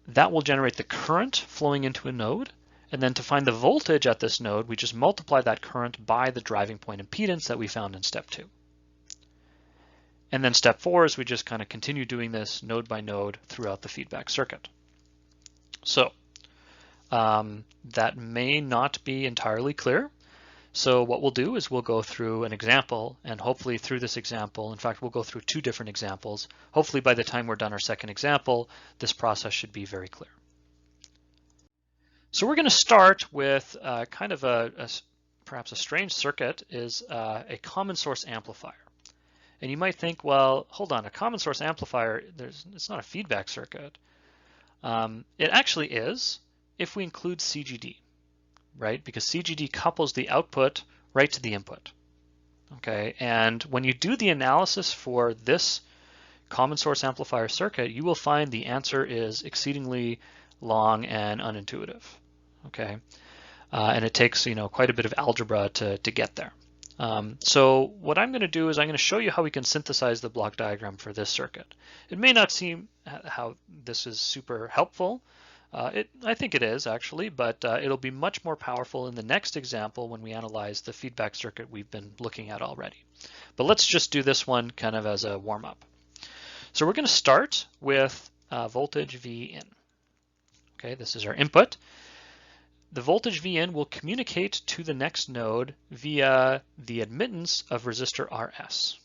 That will generate the current flowing into a node, and then to find the voltage at this node, we just multiply that current by the driving point impedance that we found in step 2. And then step 4 is we just kind of continue doing this node by node throughout the feedback circuit. So that may not be entirely clear. So what we'll do is we'll go through an example, and hopefully through this example, in fact, we'll go through 2 different examples. Hopefully by the time we're done our second example, this process should be very clear. So we're going to start with kind of perhaps a strange circuit is a common source amplifier. And you might think, well, hold on, a common source amplifier, it's not a feedback circuit. It actually is if we include CGD, right? Because CGD couples the output right to the input. Okay, and when you do the analysis for this common source amplifier circuit, you will find the answer is exceedingly long and unintuitive. Okay, and it takes quite a bit of algebra to get there. So what I'm going to do is I'm going to show you how we can synthesize the block diagram for this circuit. It may not seem how this is super helpful. I think it is actually, but it'll be much more powerful in the next example when we analyze the feedback circuit we've been looking at already. But let's just do this one kind of as a warm-up. So we're going to start with voltage V in. Okay, this is our input. The voltage V in will communicate to the next node via the admittance of resistor RS.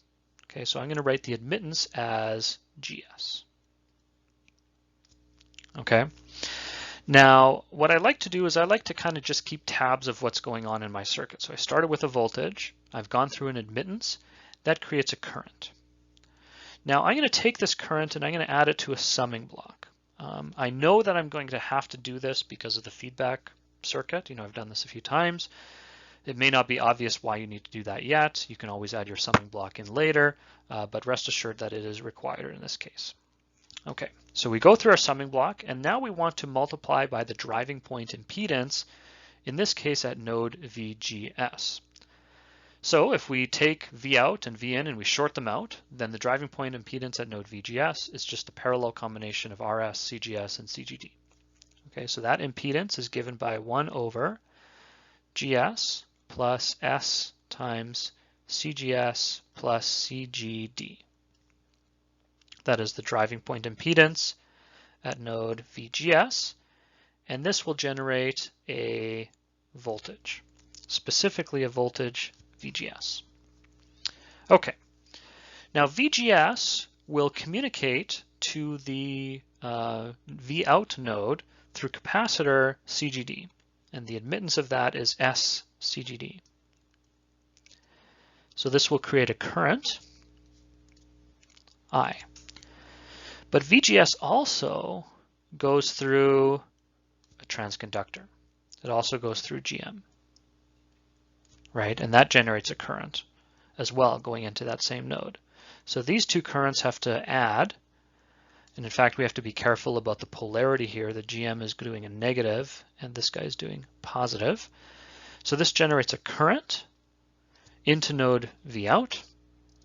Okay, so I'm going to write the admittance as GS. Okay. Now, what I like to do is I like to kind of just keep tabs of what's going on in my circuit. So I started with a voltage. I've gone through an admittance. That creates a current. Now I'm going to take this current and I'm going to add it to a summing block. I know that I'm going to have to do this because of the feedback circuit. You know, I've done this a few times. It may not be obvious why you need to do that yet. You can always add your summing block in later, but rest assured that it is required in this case. Okay, so we go through our summing block, and now we want to multiply by the driving point impedance, in this case at node VGS. So if we take V out and V in and we short them out, then the driving point impedance at node VGS is just a parallel combination of RS, CGS, and CGD. Okay, so that impedance is given by 1 over GS plus S times CGS plus CGD. That is the driving point impedance at node VGS, and this will generate a voltage, specifically a voltage VGS. Okay, now VGS will communicate to the V out node through capacitor CGD, and the admittance of that is SCGD. So this will create a current, I. But VGS also goes through a transconductor. It also goes through GM, right? And that generates a current as well going into that same node. So these two currents have to add, and in fact we have to be careful about the polarity here. The GM is doing a negative and this guy is doing positive. So this generates a current into node V out.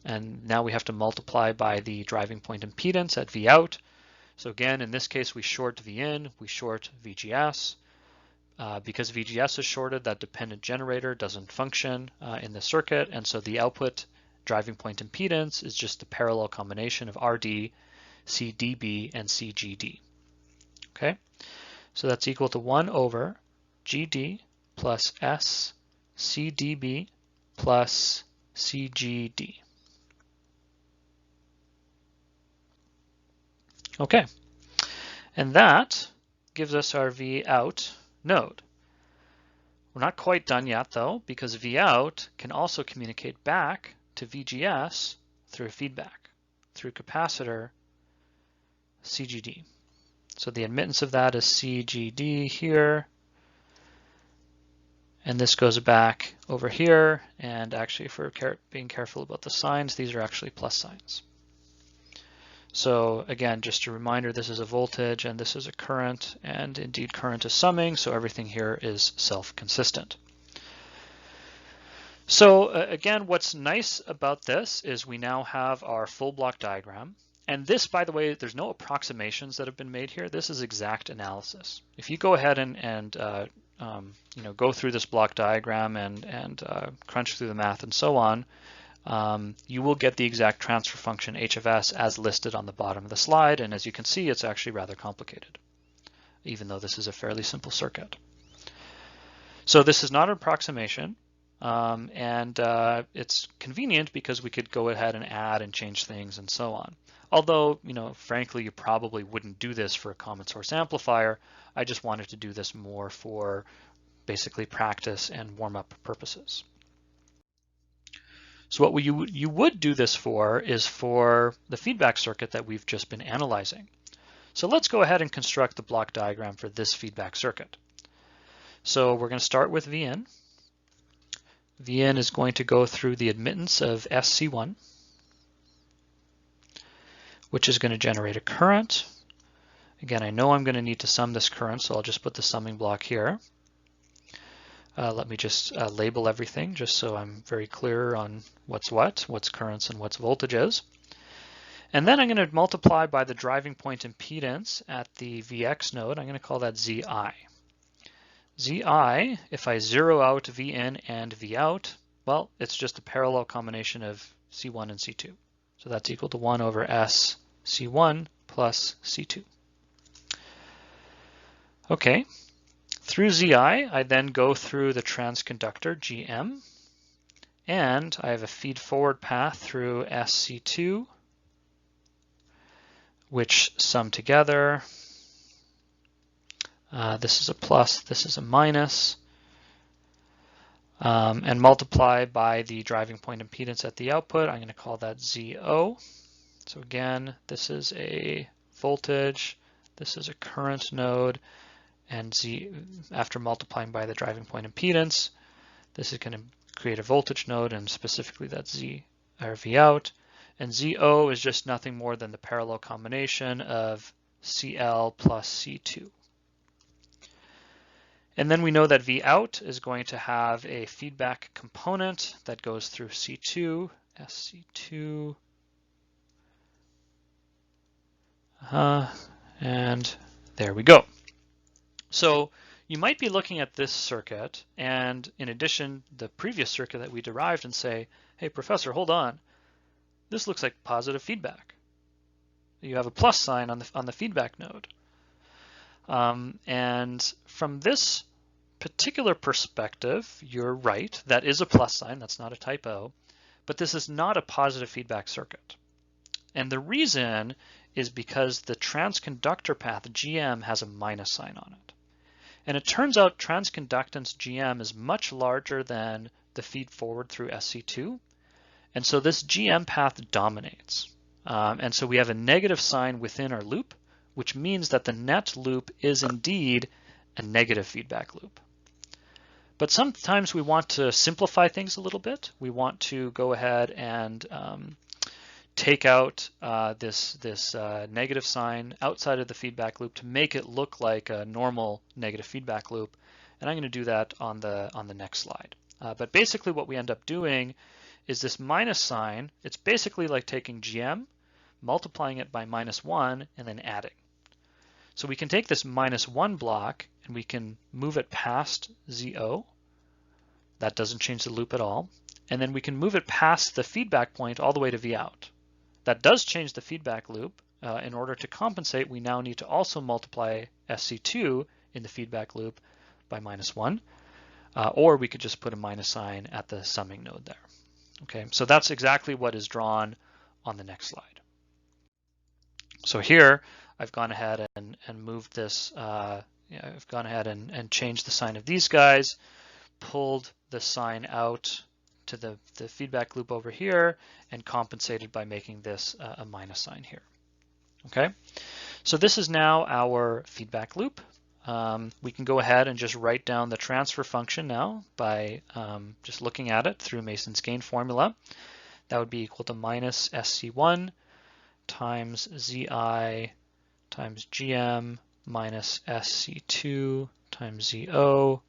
And now we have to multiply by the driving point impedance at V out. So again, in this case, we short V in, we short VGS. Because VGS is shorted, that dependent generator doesn't function in the circuit. And so the output driving point impedance is just the parallel combination of RD, CDB, and CGD. Okay, so that's equal to 1 over GD plus S CDB plus CGD. Okay, and that gives us our V out node. We're not quite done yet though, because V out can also communicate back to VGS through feedback, through capacitor CGD. So the admittance of that is CGD here, and this goes back over here, and actually if we're being careful about the signs, these are actually plus signs. So again, just a reminder, this is a voltage and this is a current, and indeed current is summing, so everything here is self-consistent. So again, what's nice about this is we now have our full block diagram. And this, by the way, there's no approximations that have been made here. This is exact analysis. If you go ahead and go through this block diagram and crunch through the math and so on, you will get the exact transfer function h of s as listed on the bottom of the slide. And as you can see, it's actually rather complicated, even though this is a fairly simple circuit. So this is not an approximation, and it's convenient because we could go ahead and add and change things and so on. Although, frankly, you probably wouldn't do this for a common source amplifier. I just wanted to do this more for basically practice and warm-up purposes. So what you would do this for is for the feedback circuit that we've just been analyzing. So let's go ahead and construct the block diagram for this feedback circuit. So we're going to start with Vn. Vn is going to go through the admittance of SC1, which is going to generate a current. Again, I know I'm going to need to sum this current, so I'll just put the summing block here. Let me just label everything just so I'm very clear on what's what's currents and what's voltages. And then I'm going to multiply by the driving point impedance at the Vx node. I'm going to call that Zi. Zi, if I zero out V in and V out, well, it's just a parallel combination of C1 and C2. So that's equal to 1 over S C1 plus C2. Okay, through Zi, I then go through the transconductor GM, and I have a feed forward path through SC2, which sum together. This is a plus, this is a minus, and multiply by the driving point impedance at the output. I'm going to call that ZO. So again, this is a voltage, this is a current node, and Z, after multiplying by the driving point impedance, this is going to create a voltage node, and specifically that's Z or V out. And ZO is just nothing more than the parallel combination of CL plus C2. And then we know that V out is going to have a feedback component that goes through C2, SC2, and there we go. So you might be looking at this circuit, and in addition, the previous circuit that we derived, and say, hey, professor, hold on. This looks like positive feedback. You have a plus sign on the feedback node. And from this particular perspective, you're right. That is a plus sign. That's not a typo. But this is not a positive feedback circuit. And the reason is because the transconductor path, GM, has a minus sign on it. And it turns out transconductance GM is much larger than the feed forward through SC2. And so this GM path dominates. And so we have a negative sign within our loop, which means that the net loop is indeed a negative feedback loop. But sometimes we want to simplify things a little bit. We want to go ahead and take out this negative sign outside of the feedback loop to make it look like a normal negative feedback loop. And I'm going to do that on the next slide. But basically what we end up doing is this minus sign. It's basically like taking GM, multiplying it by -1, and then adding. So we can take this -1 block and we can move it past ZO. That doesn't change the loop at all. And then we can move it past the feedback point all the way to V out. That does change the feedback loop. In order to compensate, we now need to also multiply SC2 in the feedback loop by -1. Or we could just put a minus sign at the summing node there. Okay, so that's exactly what is drawn on the next slide. So here I've gone ahead and moved this, I've gone ahead and changed the sign of these guys, pulled the sign out to the feedback loop over here, and compensated by making this a minus sign here. Okay, so this is now our feedback loop. We can go ahead and just write down the transfer function now by just looking at it through Mason's gain formula. That would be equal to minus SC1 times ZI times GM minus SC2 times ZO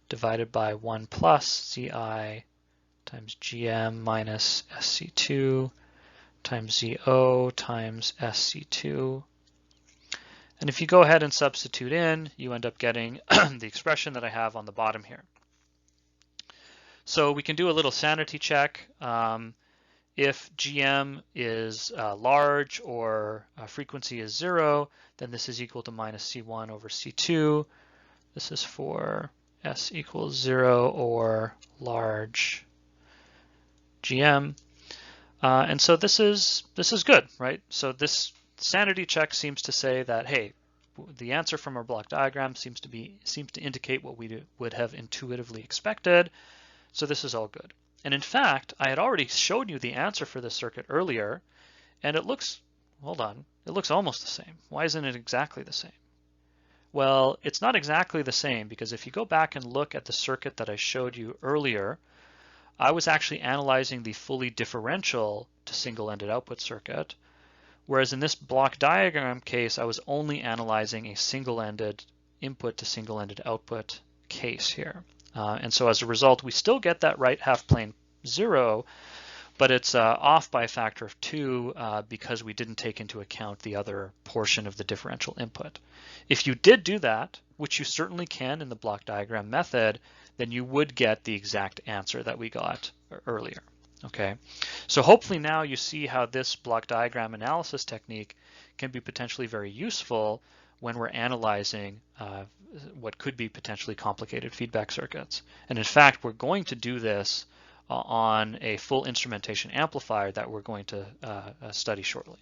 divided by 1 plus ZI times GM minus SC2 times ZO times SC2. And if you go ahead and substitute in, you end up getting the expression that I have on the bottom here. So we can do a little sanity check. If GM is large or frequency is 0, then this is equal to minus C1 over C2. This is for S equals 0 or large GM. And so this is good, right? So this sanity check seems to say that, hey, the answer from our block diagram seems to indicate what we would have intuitively expected. So this is all good. And in fact, I had already showed you the answer for this circuit earlier, and it looks, hold on, it looks almost the same. Why isn't it exactly the same? Well, it's not exactly the same because if you go back and look at the circuit that I showed you earlier, I was actually analyzing the fully differential to single-ended output circuit, whereas in this block diagram case, I was only analyzing a single-ended input to single-ended output case here. And so as a result, we still get that right half plane 0, but it's off by a factor of 2 because we didn't take into account the other portion of the differential input. If you did do that, which you certainly can in the block diagram method, then you would get the exact answer that we got earlier. Okay, so hopefully now you see how this block diagram analysis technique can be potentially very useful when we're analyzing what could be potentially complicated feedback circuits. And in fact, we're going to do this on a full instrumentation amplifier that we're going to study shortly.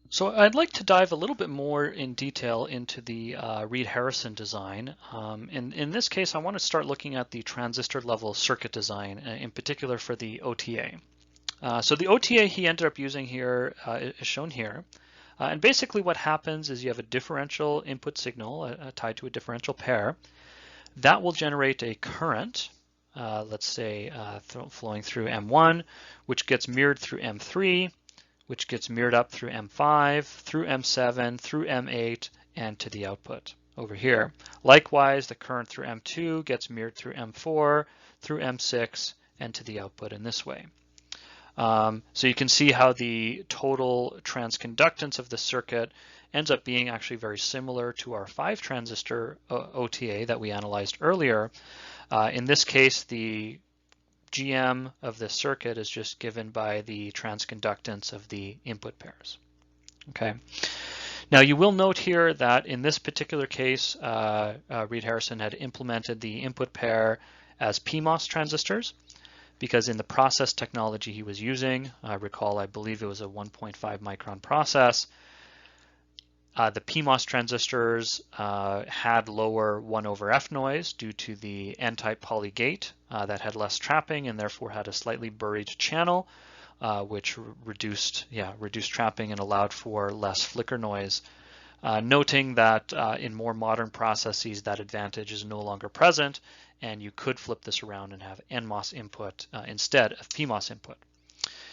So I'd like to dive a little bit more in detail into the Reed-Harrison design. In this case, I want to start looking at the transistor level circuit design, in particular for the OTA. So the OTA he ended up using here is shown here. And basically what happens is you have a differential input signal tied to a differential pair. That will generate a current, let's say flowing through M1, which gets mirrored through M3, which gets mirrored up through M5, through M7, through M8, and to the output over here. Likewise, the current through M2 gets mirrored through M4, through M6, and to the output in this way. So you can see how the total transconductance of the circuit ends up being actually very similar to our 5-transistor OTA that we analyzed earlier. In this case, the GM of this circuit is just given by the transconductance of the input pairs. Okay. Now you will note here that in this particular case, Reed-Harrison had implemented the input pair as PMOS transistors, because in the process technology he was using, recall I believe it was a 1.5 micron process, the PMOS transistors had lower 1/F noise due to the N-type poly gate that had less trapping and therefore had a slightly buried channel, which reduced trapping and allowed for less flicker noise. Noting that in more modern processes that advantage is no longer present, and you could flip this around and have NMOS input instead of PMOS input.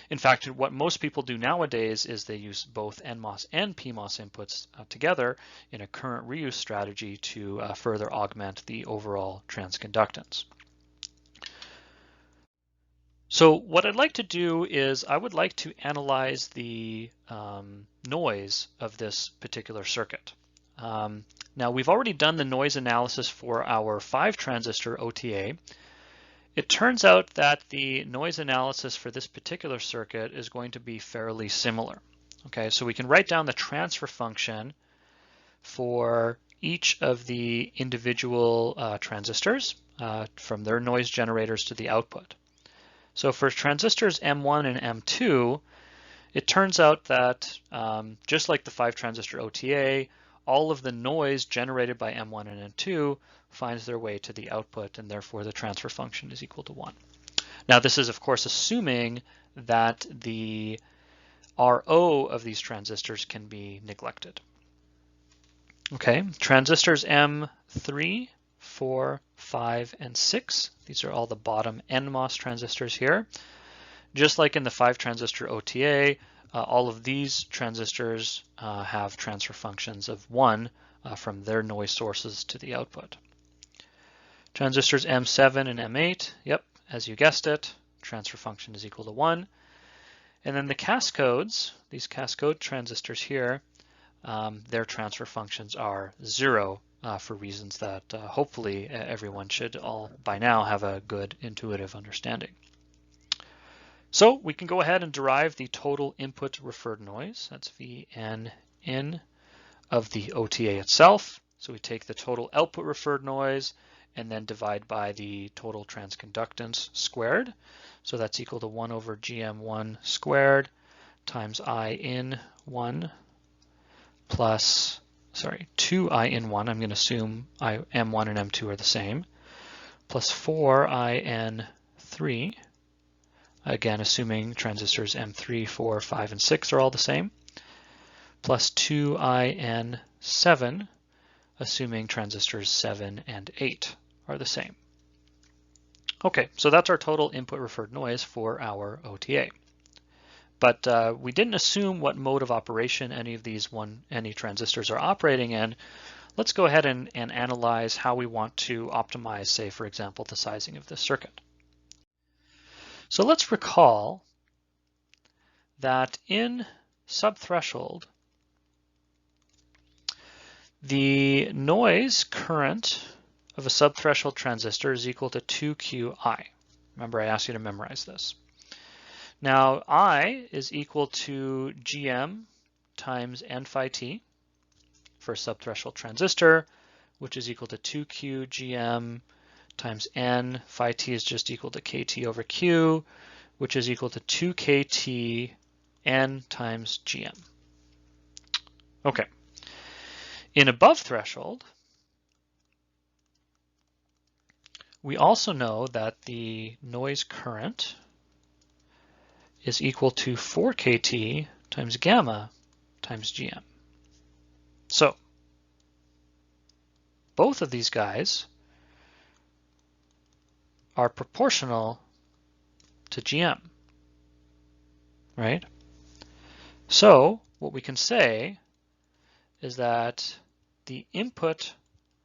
In fact, what most people do nowadays is they use both NMOS and PMOS inputs together in a current reuse strategy to further augment the overall transconductance. So what I'd like to do is I would like to analyze the noise of this particular circuit. Now we've already done the noise analysis for our 5-transistor OTA. It turns out that the noise analysis for this particular circuit is going to be fairly similar. Okay, so we can write down the transfer function for each of the individual transistors from their noise generators to the output. So for transistors M1 and M2, it turns out that just like the 5-transistor OTA, all of the noise generated by M1 and M2 finds their way to the output, and therefore the transfer function is equal to 1. Now this is of course assuming that the RO of these transistors can be neglected. Okay, transistors M3, 4, 5, and 6. These are all the bottom NMOS transistors here. Just like in the 5-transistor OTA, all of these transistors have transfer functions of 1 from their noise sources to the output. Transistors M7 and M8, yep, as you guessed it, transfer function is equal to 1. And then the cascodes, these cascode transistors here, their transfer functions are 0 for reasons that hopefully everyone should all by now have a good intuitive understanding. So we can go ahead and derive the total input referred noise, that's Vn in of the OTA itself. So we take the total output referred noise and then divide by the total transconductance squared. So that's equal to 1 over GM1 squared times I in 1 plus, 2I in 1, I'm going to assume M1 and M2 are the same, plus 4I in 3, again assuming transistors M3, 4, 5, and 6 are all the same, plus 2I in 7, assuming transistors 7 and 8 are the same. Okay, so that's our total input referred noise for our OTA. But we didn't assume what mode of operation any of these any transistors are operating in. let's go ahead and analyze how we want to optimize, say, for example, the sizing of this circuit. So let's recall that in subthreshold, the noise current of a subthreshold transistor is equal to 2qi. Remember, I asked you to memorize this. Now, I is equal to Gm times n phi t for a subthreshold transistor, which is equal to 2q Gm times n. Phi t is just equal to kt over q, which is equal to 2kt n times Gm. Okay. In above threshold, we also know that the noise current is equal to 4kt times gamma times Gm. So both of these guys are proportional to Gm, right? So what we can say is that the input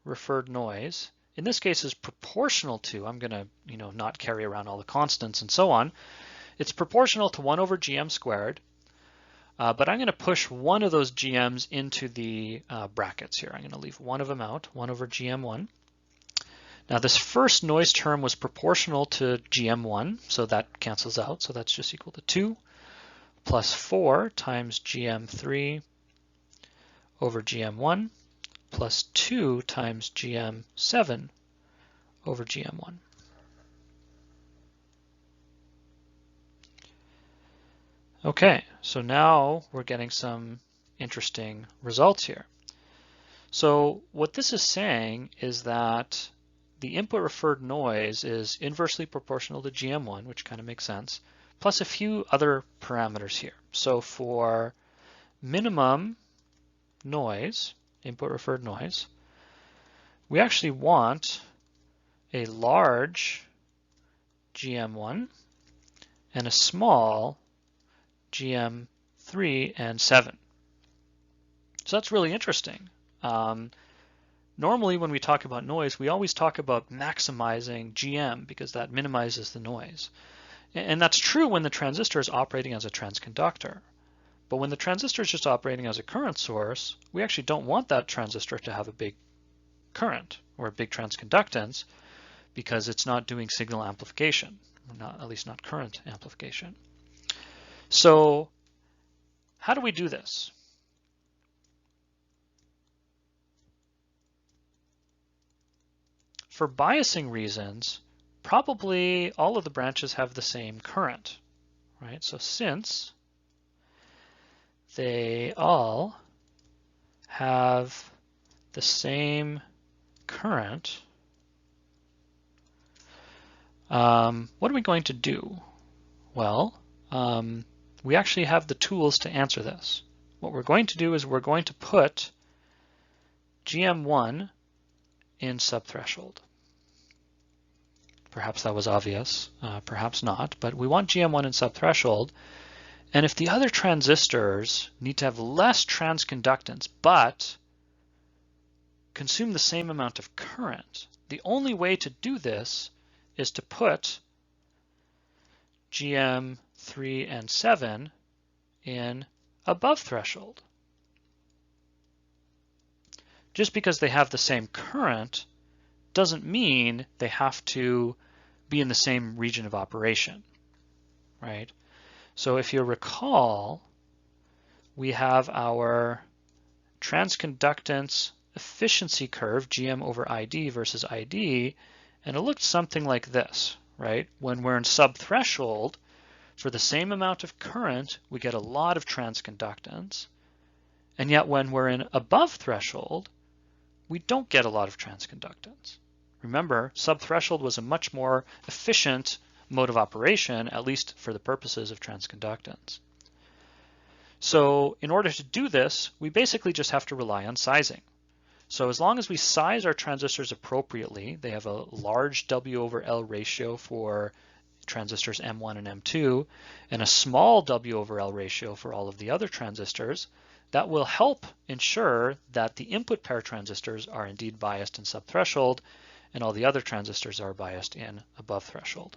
referred noise, in this case, is proportional to, I'm going to not carry around all the constants and so on. It's proportional to 1 over Gm squared, but I'm going to push one of those Gm's into the brackets here. I'm going to leave one of them out, 1 over Gm1. Now this first noise term was proportional to Gm1, so that cancels out, so that's just equal to 2 plus 4 times Gm3 over Gm1 plus 2 times Gm7 over Gm1. Okay, so now we're getting some interesting results here. So what this is saying is that the input referred noise is inversely proportional to Gm1, which kind of makes sense, plus a few other parameters here. So for minimum noise, input referred noise, we actually want a large Gm1 and a small Gm3 and 7. So that's really interesting. Normally when we talk about noise, we always talk about maximizing Gm because that minimizes the noise. And that's true when the transistor is operating as a transconductor. But when the transistor is just operating as a current source, we actually don't want that transistor to have a big current or a big transconductance because it's not doing signal amplification, at least not current amplification. So how do we do this? For biasing reasons, probably all of the branches have the same current, right? So since they all have the same current, what are we going to do? Well, we actually have the tools to answer this. What we're going to do is we're going to put Gm1 in subthreshold. Perhaps that was obvious, perhaps not, but we want Gm1 in subthreshold. And if the other transistors need to have less transconductance but consume the same amount of current, the only way to do this is to put Gm3 and 7 in above threshold. Just because they have the same current doesn't mean they have to be in the same region of operation, right? So if you recall, we have our transconductance efficiency curve, Gm over ID versus ID, and it looked something like this, right? When we're in subthreshold, for the same amount of current, we get a lot of transconductance, and yet when we're in above threshold, we don't get a lot of transconductance. Remember, subthreshold was a much more efficient mode of operation, at least for the purposes of transconductance. So in order to do this, we basically just have to rely on sizing. So as long as we size our transistors appropriately, they have a large W over L ratio for transistors M1 and M2, and a small W over L ratio for all of the other transistors, that will help ensure that the input pair transistors are indeed biased in subthreshold and all the other transistors are biased in above threshold.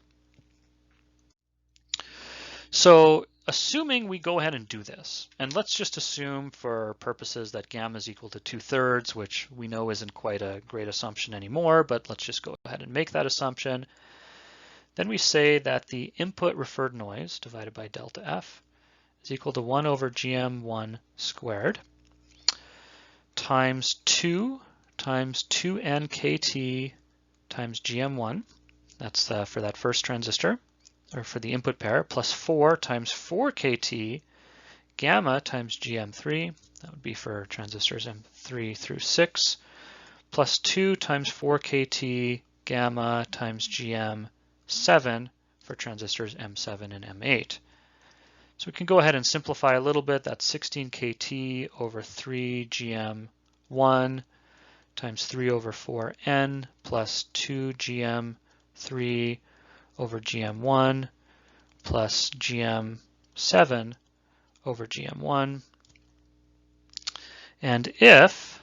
So assuming we go ahead and do this, and let's just assume for purposes that gamma is equal to 2/3, which we know isn't quite a great assumption anymore, but let's just go ahead and make that assumption. Then we say that the input referred noise divided by delta F is equal to 1 over GM1 squared times 2 times 2nkt times GM1. That's for that first transistor, or for the input pair, plus 4 times 4kt gamma times GM3. That would be for transistors M3 through 6, plus 2 times 4kt gamma times GM7 for transistors M7 and M8. So we can go ahead and simplify a little bit. That's 16kt over 3 GM1 times 3 over 4n plus 2 GM3 over GM1 plus GM7 over GM1. And if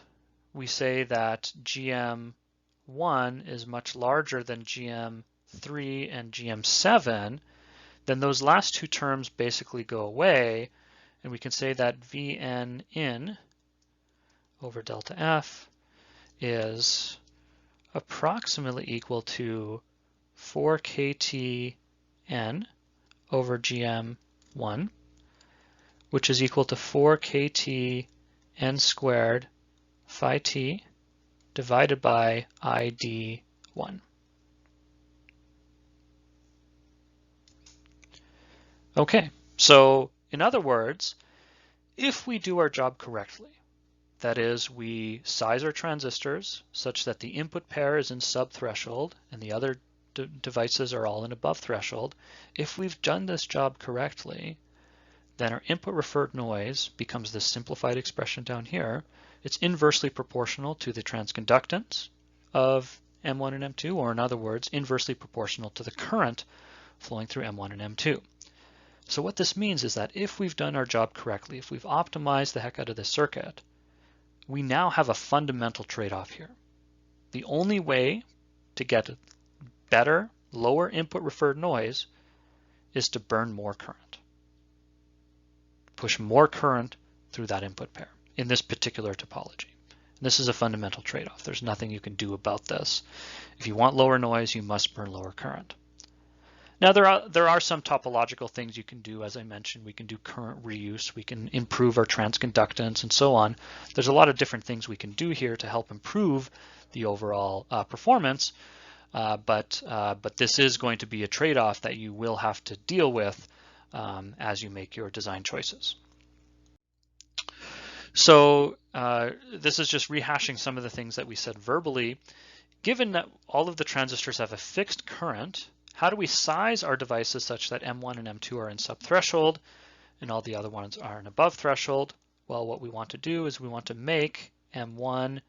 we say that GM1 is much larger than GM3 and GM7, then those last two terms basically go away, and we can say that Vn in over delta F is approximately equal to 4ktn over GM1, which is equal to 4ktn squared phi t divided by ID1. Okay, so in other words, if we do our job correctly, that is, we size our transistors such that the input pair is in subthreshold and the other devices are all in above threshold, if we've done this job correctly, then our input referred noise becomes this simplified expression down here. It's inversely proportional to the transconductance of M1 and M2, or in other words, inversely proportional to the current flowing through M1 and M2. So what this means is that if we've done our job correctly, if we've optimized the heck out of this circuit, we now have a fundamental trade-off here. The only way to get better, lower input referred noise is to burn more current. Push more current through that input pair in this particular topology. And this is a fundamental trade-off. There's nothing you can do about this. If you want lower noise, you must burn lower current. Now there are some topological things you can do. As I mentioned, we can do current reuse, we can improve our transconductance and so on. There's a lot of different things we can do here to help improve the overall performance, but this is going to be a trade-off that you will have to deal with as you make your design choices. So this is just rehashing some of the things that we said verbally. Given that all of the transistors have a fixed current, how do we size our devices such that M1 and M2 are in subthreshold and all the other ones are in above threshold? Well, what we want to do is we want to make M1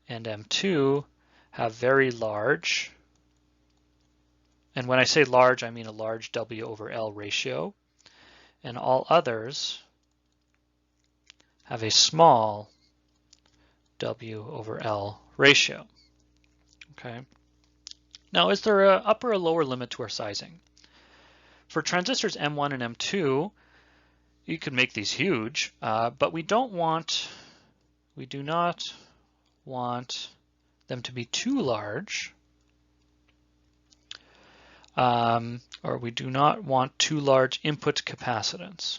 and M2 have very large, and when I say large, I mean a large W over L ratio, and all others have a small W over L ratio. Okay. Now, is there an upper or lower limit to our sizing? For transistors M1 and M2, you could make these huge, but we do not want them to be too large, or we do not want too large input capacitance,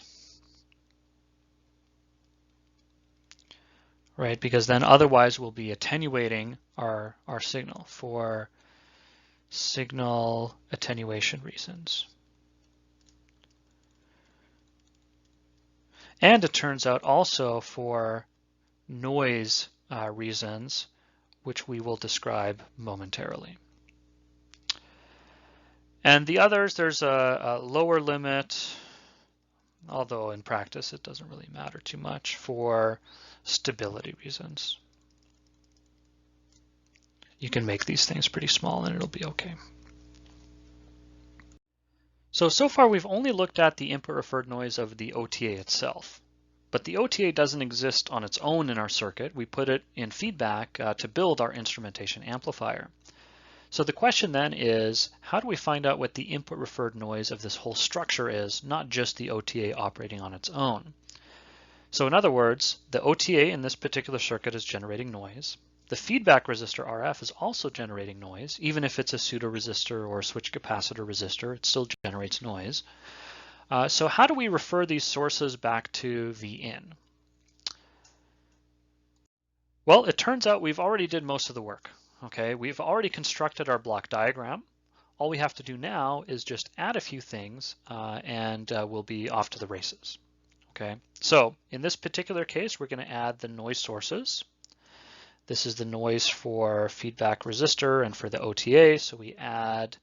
right? Because then otherwise we'll be attenuating our signal for signal attenuation reasons. And it turns out also for noise reasons, which we will describe momentarily. And the others, there's a lower limit, although in practice it doesn't really matter too much, for stability reasons. You can make these things pretty small and it'll be okay. So far we've only looked at the input referred noise of the OTA itself. but the OTA doesn't exist on its own in our circuit. We put it in feedback to build our instrumentation amplifier. So the question then is, how do we find out what the input referred noise of this whole structure is, not just the OTA operating on its own? So in other words, the OTA in this particular circuit is generating noise. The feedback resistor RF is also generating noise. Even if it's a pseudoresistor or a switched-capacitor resistor, it still generates noise. So how do we refer these sources back to Vin? Well, it turns out we've already did most of the work. Okay, we've already constructed our block diagram. All we have to do now is just add a few things and we'll be off to the races. Okay, so in this particular case, we're going to add the noise sources. This is the noise for feedback resistor and for the OTA, so we add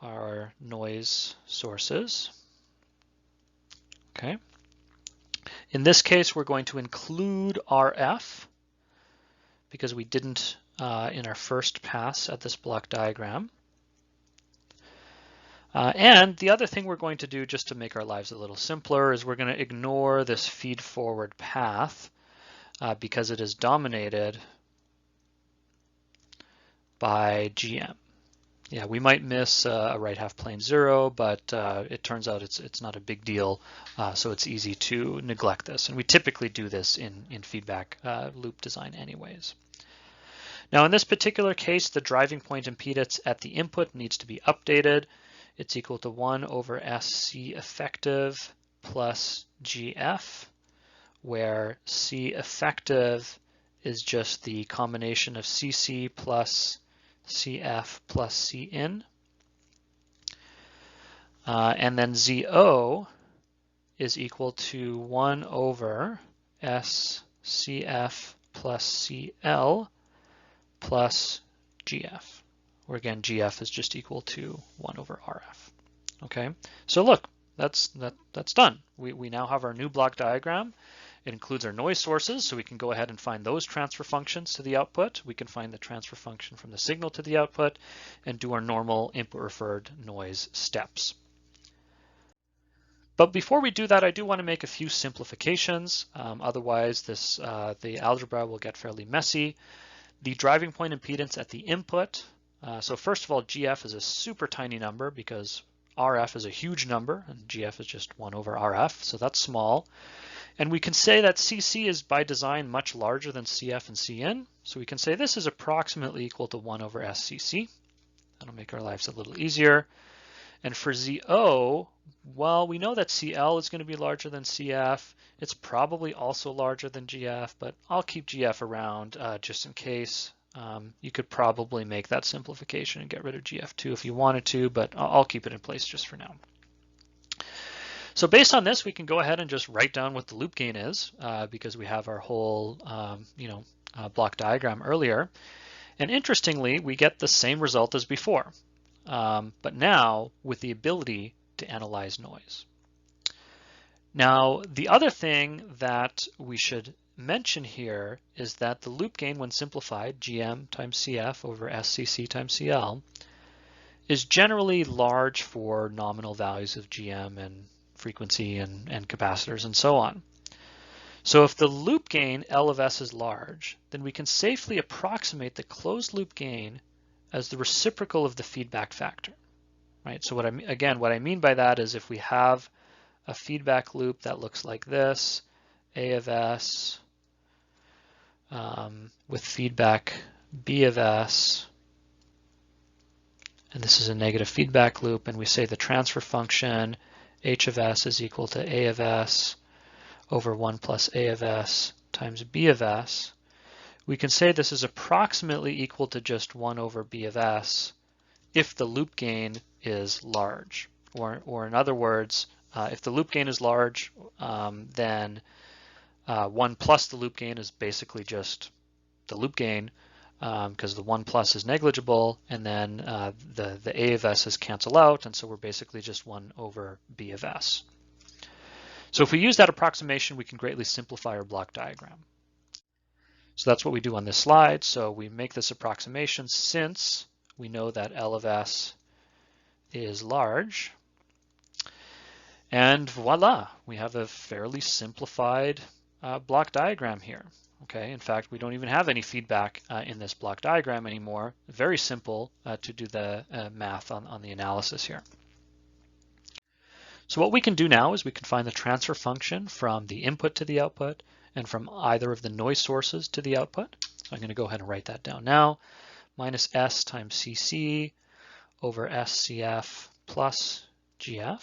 our noise sources. Okay. In this case, we're going to include RF because we didn't in our first pass at this block diagram. And the other thing we're going to do just to make our lives a little simpler is we're going to ignore this feed forward path because it is dominated by GM. Yeah, we might miss a right half plane 0, but it turns out it's not a big deal, so it's easy to neglect this. And we typically do this in feedback loop design anyways. Now in this particular case, the driving point impedance at the input needs to be updated. It's equal to 1 over SC effective plus GF, where C effective is just the combination of CC plus CF plus Cin. And then ZO is equal to 1 over SCF plus CL plus GF, where again GF is just equal to 1 over RF. Okay, so look, that's done. We now have our new block diagram. It includes our noise sources, so we can go ahead and find those transfer functions to the output. We can find the transfer function from the signal to the output and do our normal input referred noise steps. But before we do that, I do want to make a few simplifications. Otherwise, the algebra will get fairly messy. The driving point impedance at the input. So first of all, GF is a super tiny number because RF is a huge number and GF is just 1 over RF, so that's small. And we can say that CC is by design much larger than CF and Cin. So we can say this is approximately equal to 1 over SCC. That'll make our lives a little easier. And for ZO, well, we know that CL is going to be larger than CF. It's probably also larger than GF, but I'll keep GF around just in case. You could probably make that simplification and get rid of GF too if you wanted to, but I'll keep it in place just for now. So based on this, we can go ahead and just write down what the loop gain is because we have our whole block diagram earlier. And interestingly, we get the same result as before, but now with the ability to analyze noise. Now, the other thing that we should mention here is that the loop gain, when simplified, GM times CF over SCC times CL, is generally large for nominal values of GM and frequency and capacitors and so on. So if the loop gain L of S is large, then we can safely approximate the closed loop gain as the reciprocal of the feedback factor, right? So what I mean by that is if we have a feedback loop that looks like this, A of S with feedback B of S, and this is a negative feedback loop, and we say the transfer function H of S is equal to A of S over 1 plus A of S times B of S, we can say this is approximately equal to just 1 over B of S if the loop gain is large. Or in other words, if the loop gain is large, then 1 plus the loop gain is basically just the loop gain because the 1 plus is negligible, and then the A of S's cancel out, and so we're basically just 1 over B of S. So if we use that approximation, we can greatly simplify our block diagram. So that's what we do on this slide. So we make this approximation since we know that L of S is large. And voila, we have a fairly simplified block diagram here. Okay, in fact, we don't even have any feedback in this block diagram anymore. Very simple to do the math on the analysis here. So what we can do now is we can find the transfer function from the input to the output and from either of the noise sources to the output. So I'm going to go ahead and write that down now. Minus S times CC over SCF plus GF.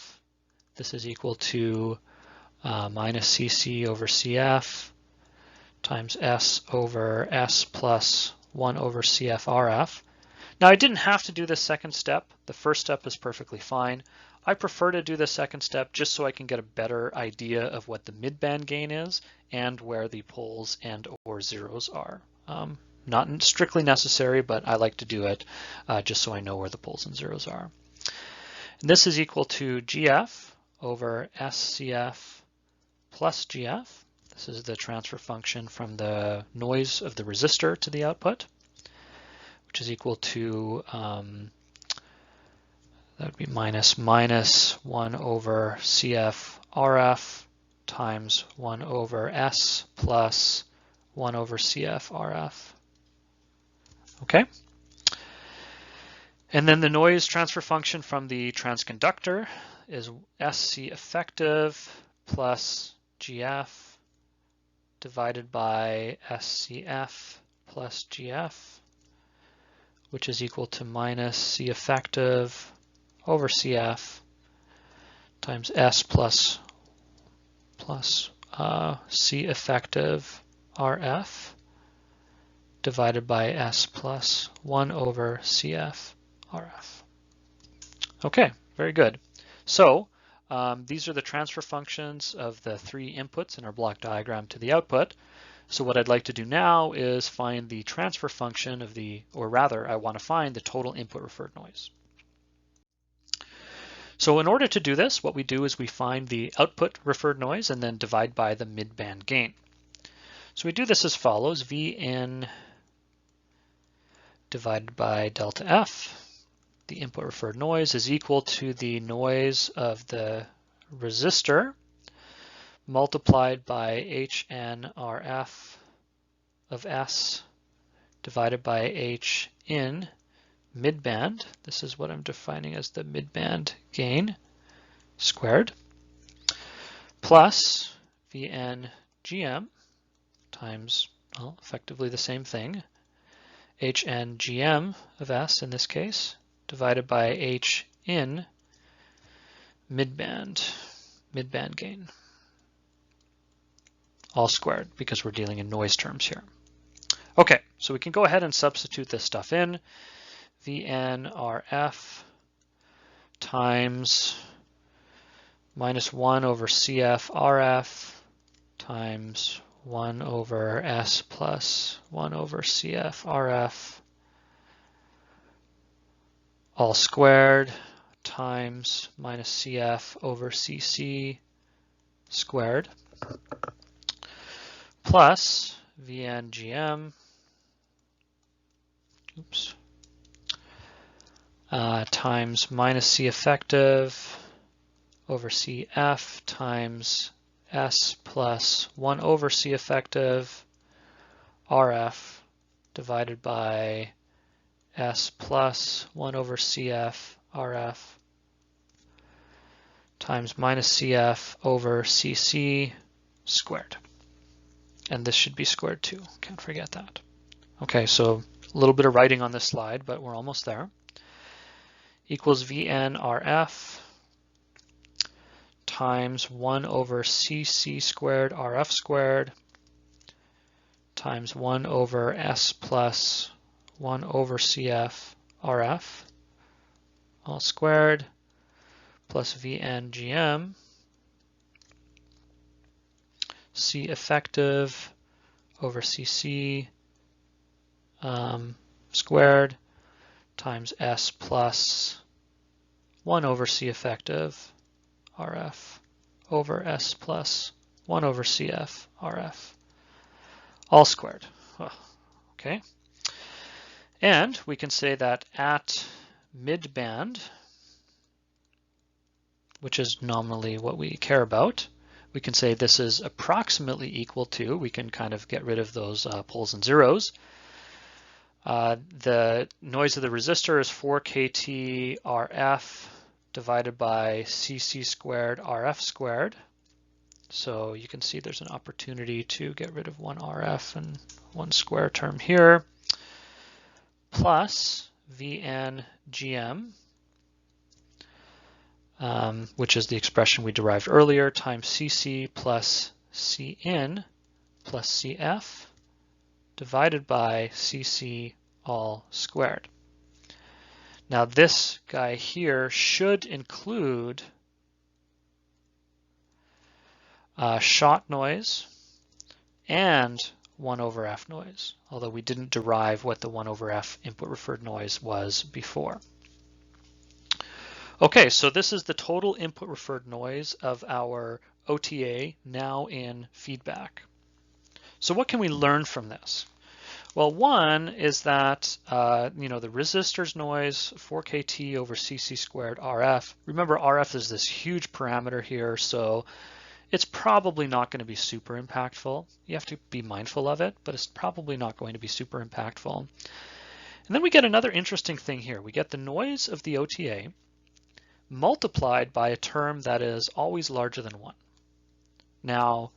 This is equal to minus CC over CF times S over S plus 1 over CF RF. Now I didn't have to do this second step. The first step is perfectly fine. I prefer to do the second step just so I can get a better idea of what the midband gain is and where the poles and or zeros are. Not strictly necessary, but I like to do it just so I know where the poles and zeros are. And this is equal to GF over SCF plus GF. This is the transfer function from the noise of the resistor to the output, which is equal to, that would be minus 1 over CF RF times 1 over S plus 1 over CF RF. Okay. And then the noise transfer function from the transconductor is SC effective plus GF divided by SCF plus GF, which is equal to minus C effective over CF times S plus C effective RF divided by S plus 1 over CF RF. Okay, very good. So these are the transfer functions of the 3 inputs in our block diagram to the output. So what I'd like to do now is find the transfer function of the, or rather, I want to find the total input referred noise. So in order to do this, what we do is we find the output referred noise and then divide by the midband gain. So we do this as follows: Vn divided by delta F, the input referred noise, is equal to the noise of the resistor multiplied by Hn Rf of S divided by H in midband. This is what I'm defining as the midband gain squared, plus Vn Gm times, well, effectively the same thing, Hn Gm of S in this case, divided by H in midband gain, all squared because we're dealing in noise terms here. Okay, so we can go ahead and substitute this stuff in. Vn Rf times minus 1 over CF RF times 1 over S plus 1 over CF RF all squared times minus CF over CC squared plus Vn Gm, times minus C effective over CF times S plus 1 over C effective RF divided by S plus 1 over CF RF times minus CF over CC squared. And this should be squared too, can't forget that. Okay, so a little bit of writing on this slide, but we're almost there. Equals Vn Rf times 1 over CC squared RF squared times 1 over S plus 1 over CF RF all squared plus Vn Gm C effective over CC squared times S plus 1 over C effective RF over S plus 1 over CF RF all squared. Okay. And we can say that at midband, which is nominally what we care about. We can say this is approximately equal to, we can kind of get rid of those poles and zeros. The noise of the resistor is 4 kT RF divided by CC squared RF squared. So you can see there's an opportunity to get rid of one RF and one square term here, plus VN GM, which is the expression we derived earlier, times CC plus CN plus CF divided by CC all squared. Now this guy here should include shot noise and 1 over F noise, although we didn't derive what the 1 over F input referred noise was before. Okay, so this is the total input referred noise of our OTA now in feedback. So what can we learn from this? Well, one is that, the resistor's noise, 4 kT over CC squared RF. Remember, RF is this huge parameter here, so it's probably not going to be super impactful. You have to be mindful of it, but it's probably not going to be super impactful. And then we get another interesting thing here. We get the noise of the OTA multiplied by a term that is always larger than 1. Now,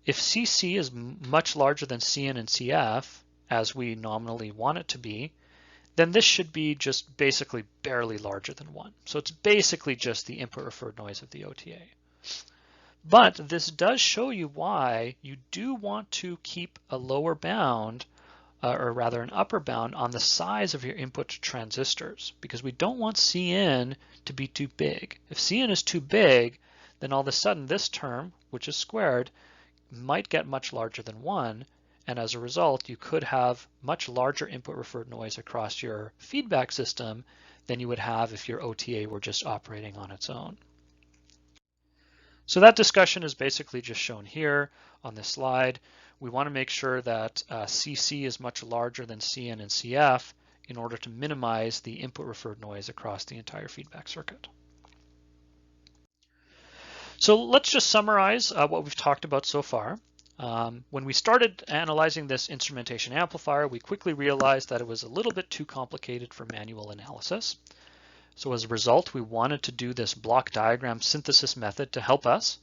if CC is much larger than CN and CF, as we nominally want it to be, then this should be just basically barely larger than 1. So it's basically just the input referred noise of the OTA. But this does show you why you do want to keep a lower bound, or rather an upper bound, on the size of your input transistors, because we don't want Cn to be too big. If Cn is too big, then all of a sudden this term, which is squared, might get much larger than 1, and as a result you could have much larger input referred noise across your feedback system than you would have if your OTA were just operating on its own. So that discussion is basically just shown here on this slide. We want to make sure that CC is much larger than CN and CF in order to minimize the input referred noise across the entire feedback circuit. So let's just summarize what we've talked about so far. When we started analyzing this instrumentation amplifier, we quickly realized that it was a little bit too complicated for manual analysis. So as a result, we wanted to do this block diagram synthesis method to help us.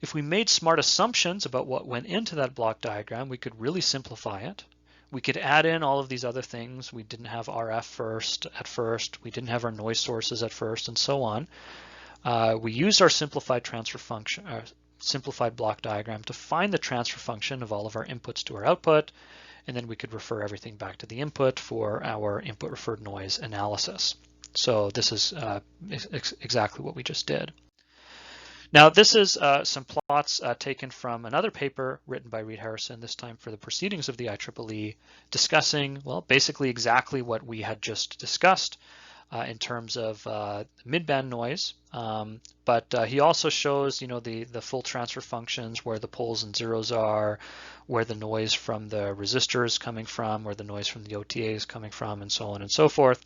If we made smart assumptions about what went into that block diagram, we could really simplify it. We could add in all of these other things. We didn't have RF at first. We didn't have our noise sources at first, and so on. We used our simplified transfer function, simplified block diagram to find the transfer function of all of our inputs to our output, and then we could refer everything back to the input for our input referred noise analysis. So this is exactly what we just did. Now this is some plots taken from another paper written by Reed Harrison, this time for the Proceedings of the IEEE, discussing, well, basically exactly what we had just discussed in terms of midband noise. But he also shows, the full transfer functions, where the poles and zeros are, where the noise from the resistor is coming from, where the noise from the OTA is coming from, and so on and so forth.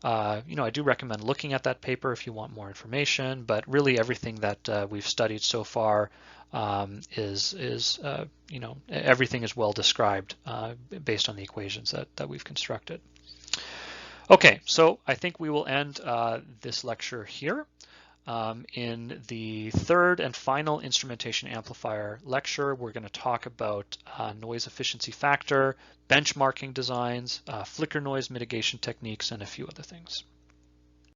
I do recommend looking at that paper if you want more information, but really everything that we've studied so far everything is well described based on the equations that we've constructed. Okay, so I think we will end this lecture here. In the third and final instrumentation amplifier lecture, we're going to talk about noise efficiency factor, benchmarking designs, flicker noise mitigation techniques, and a few other things.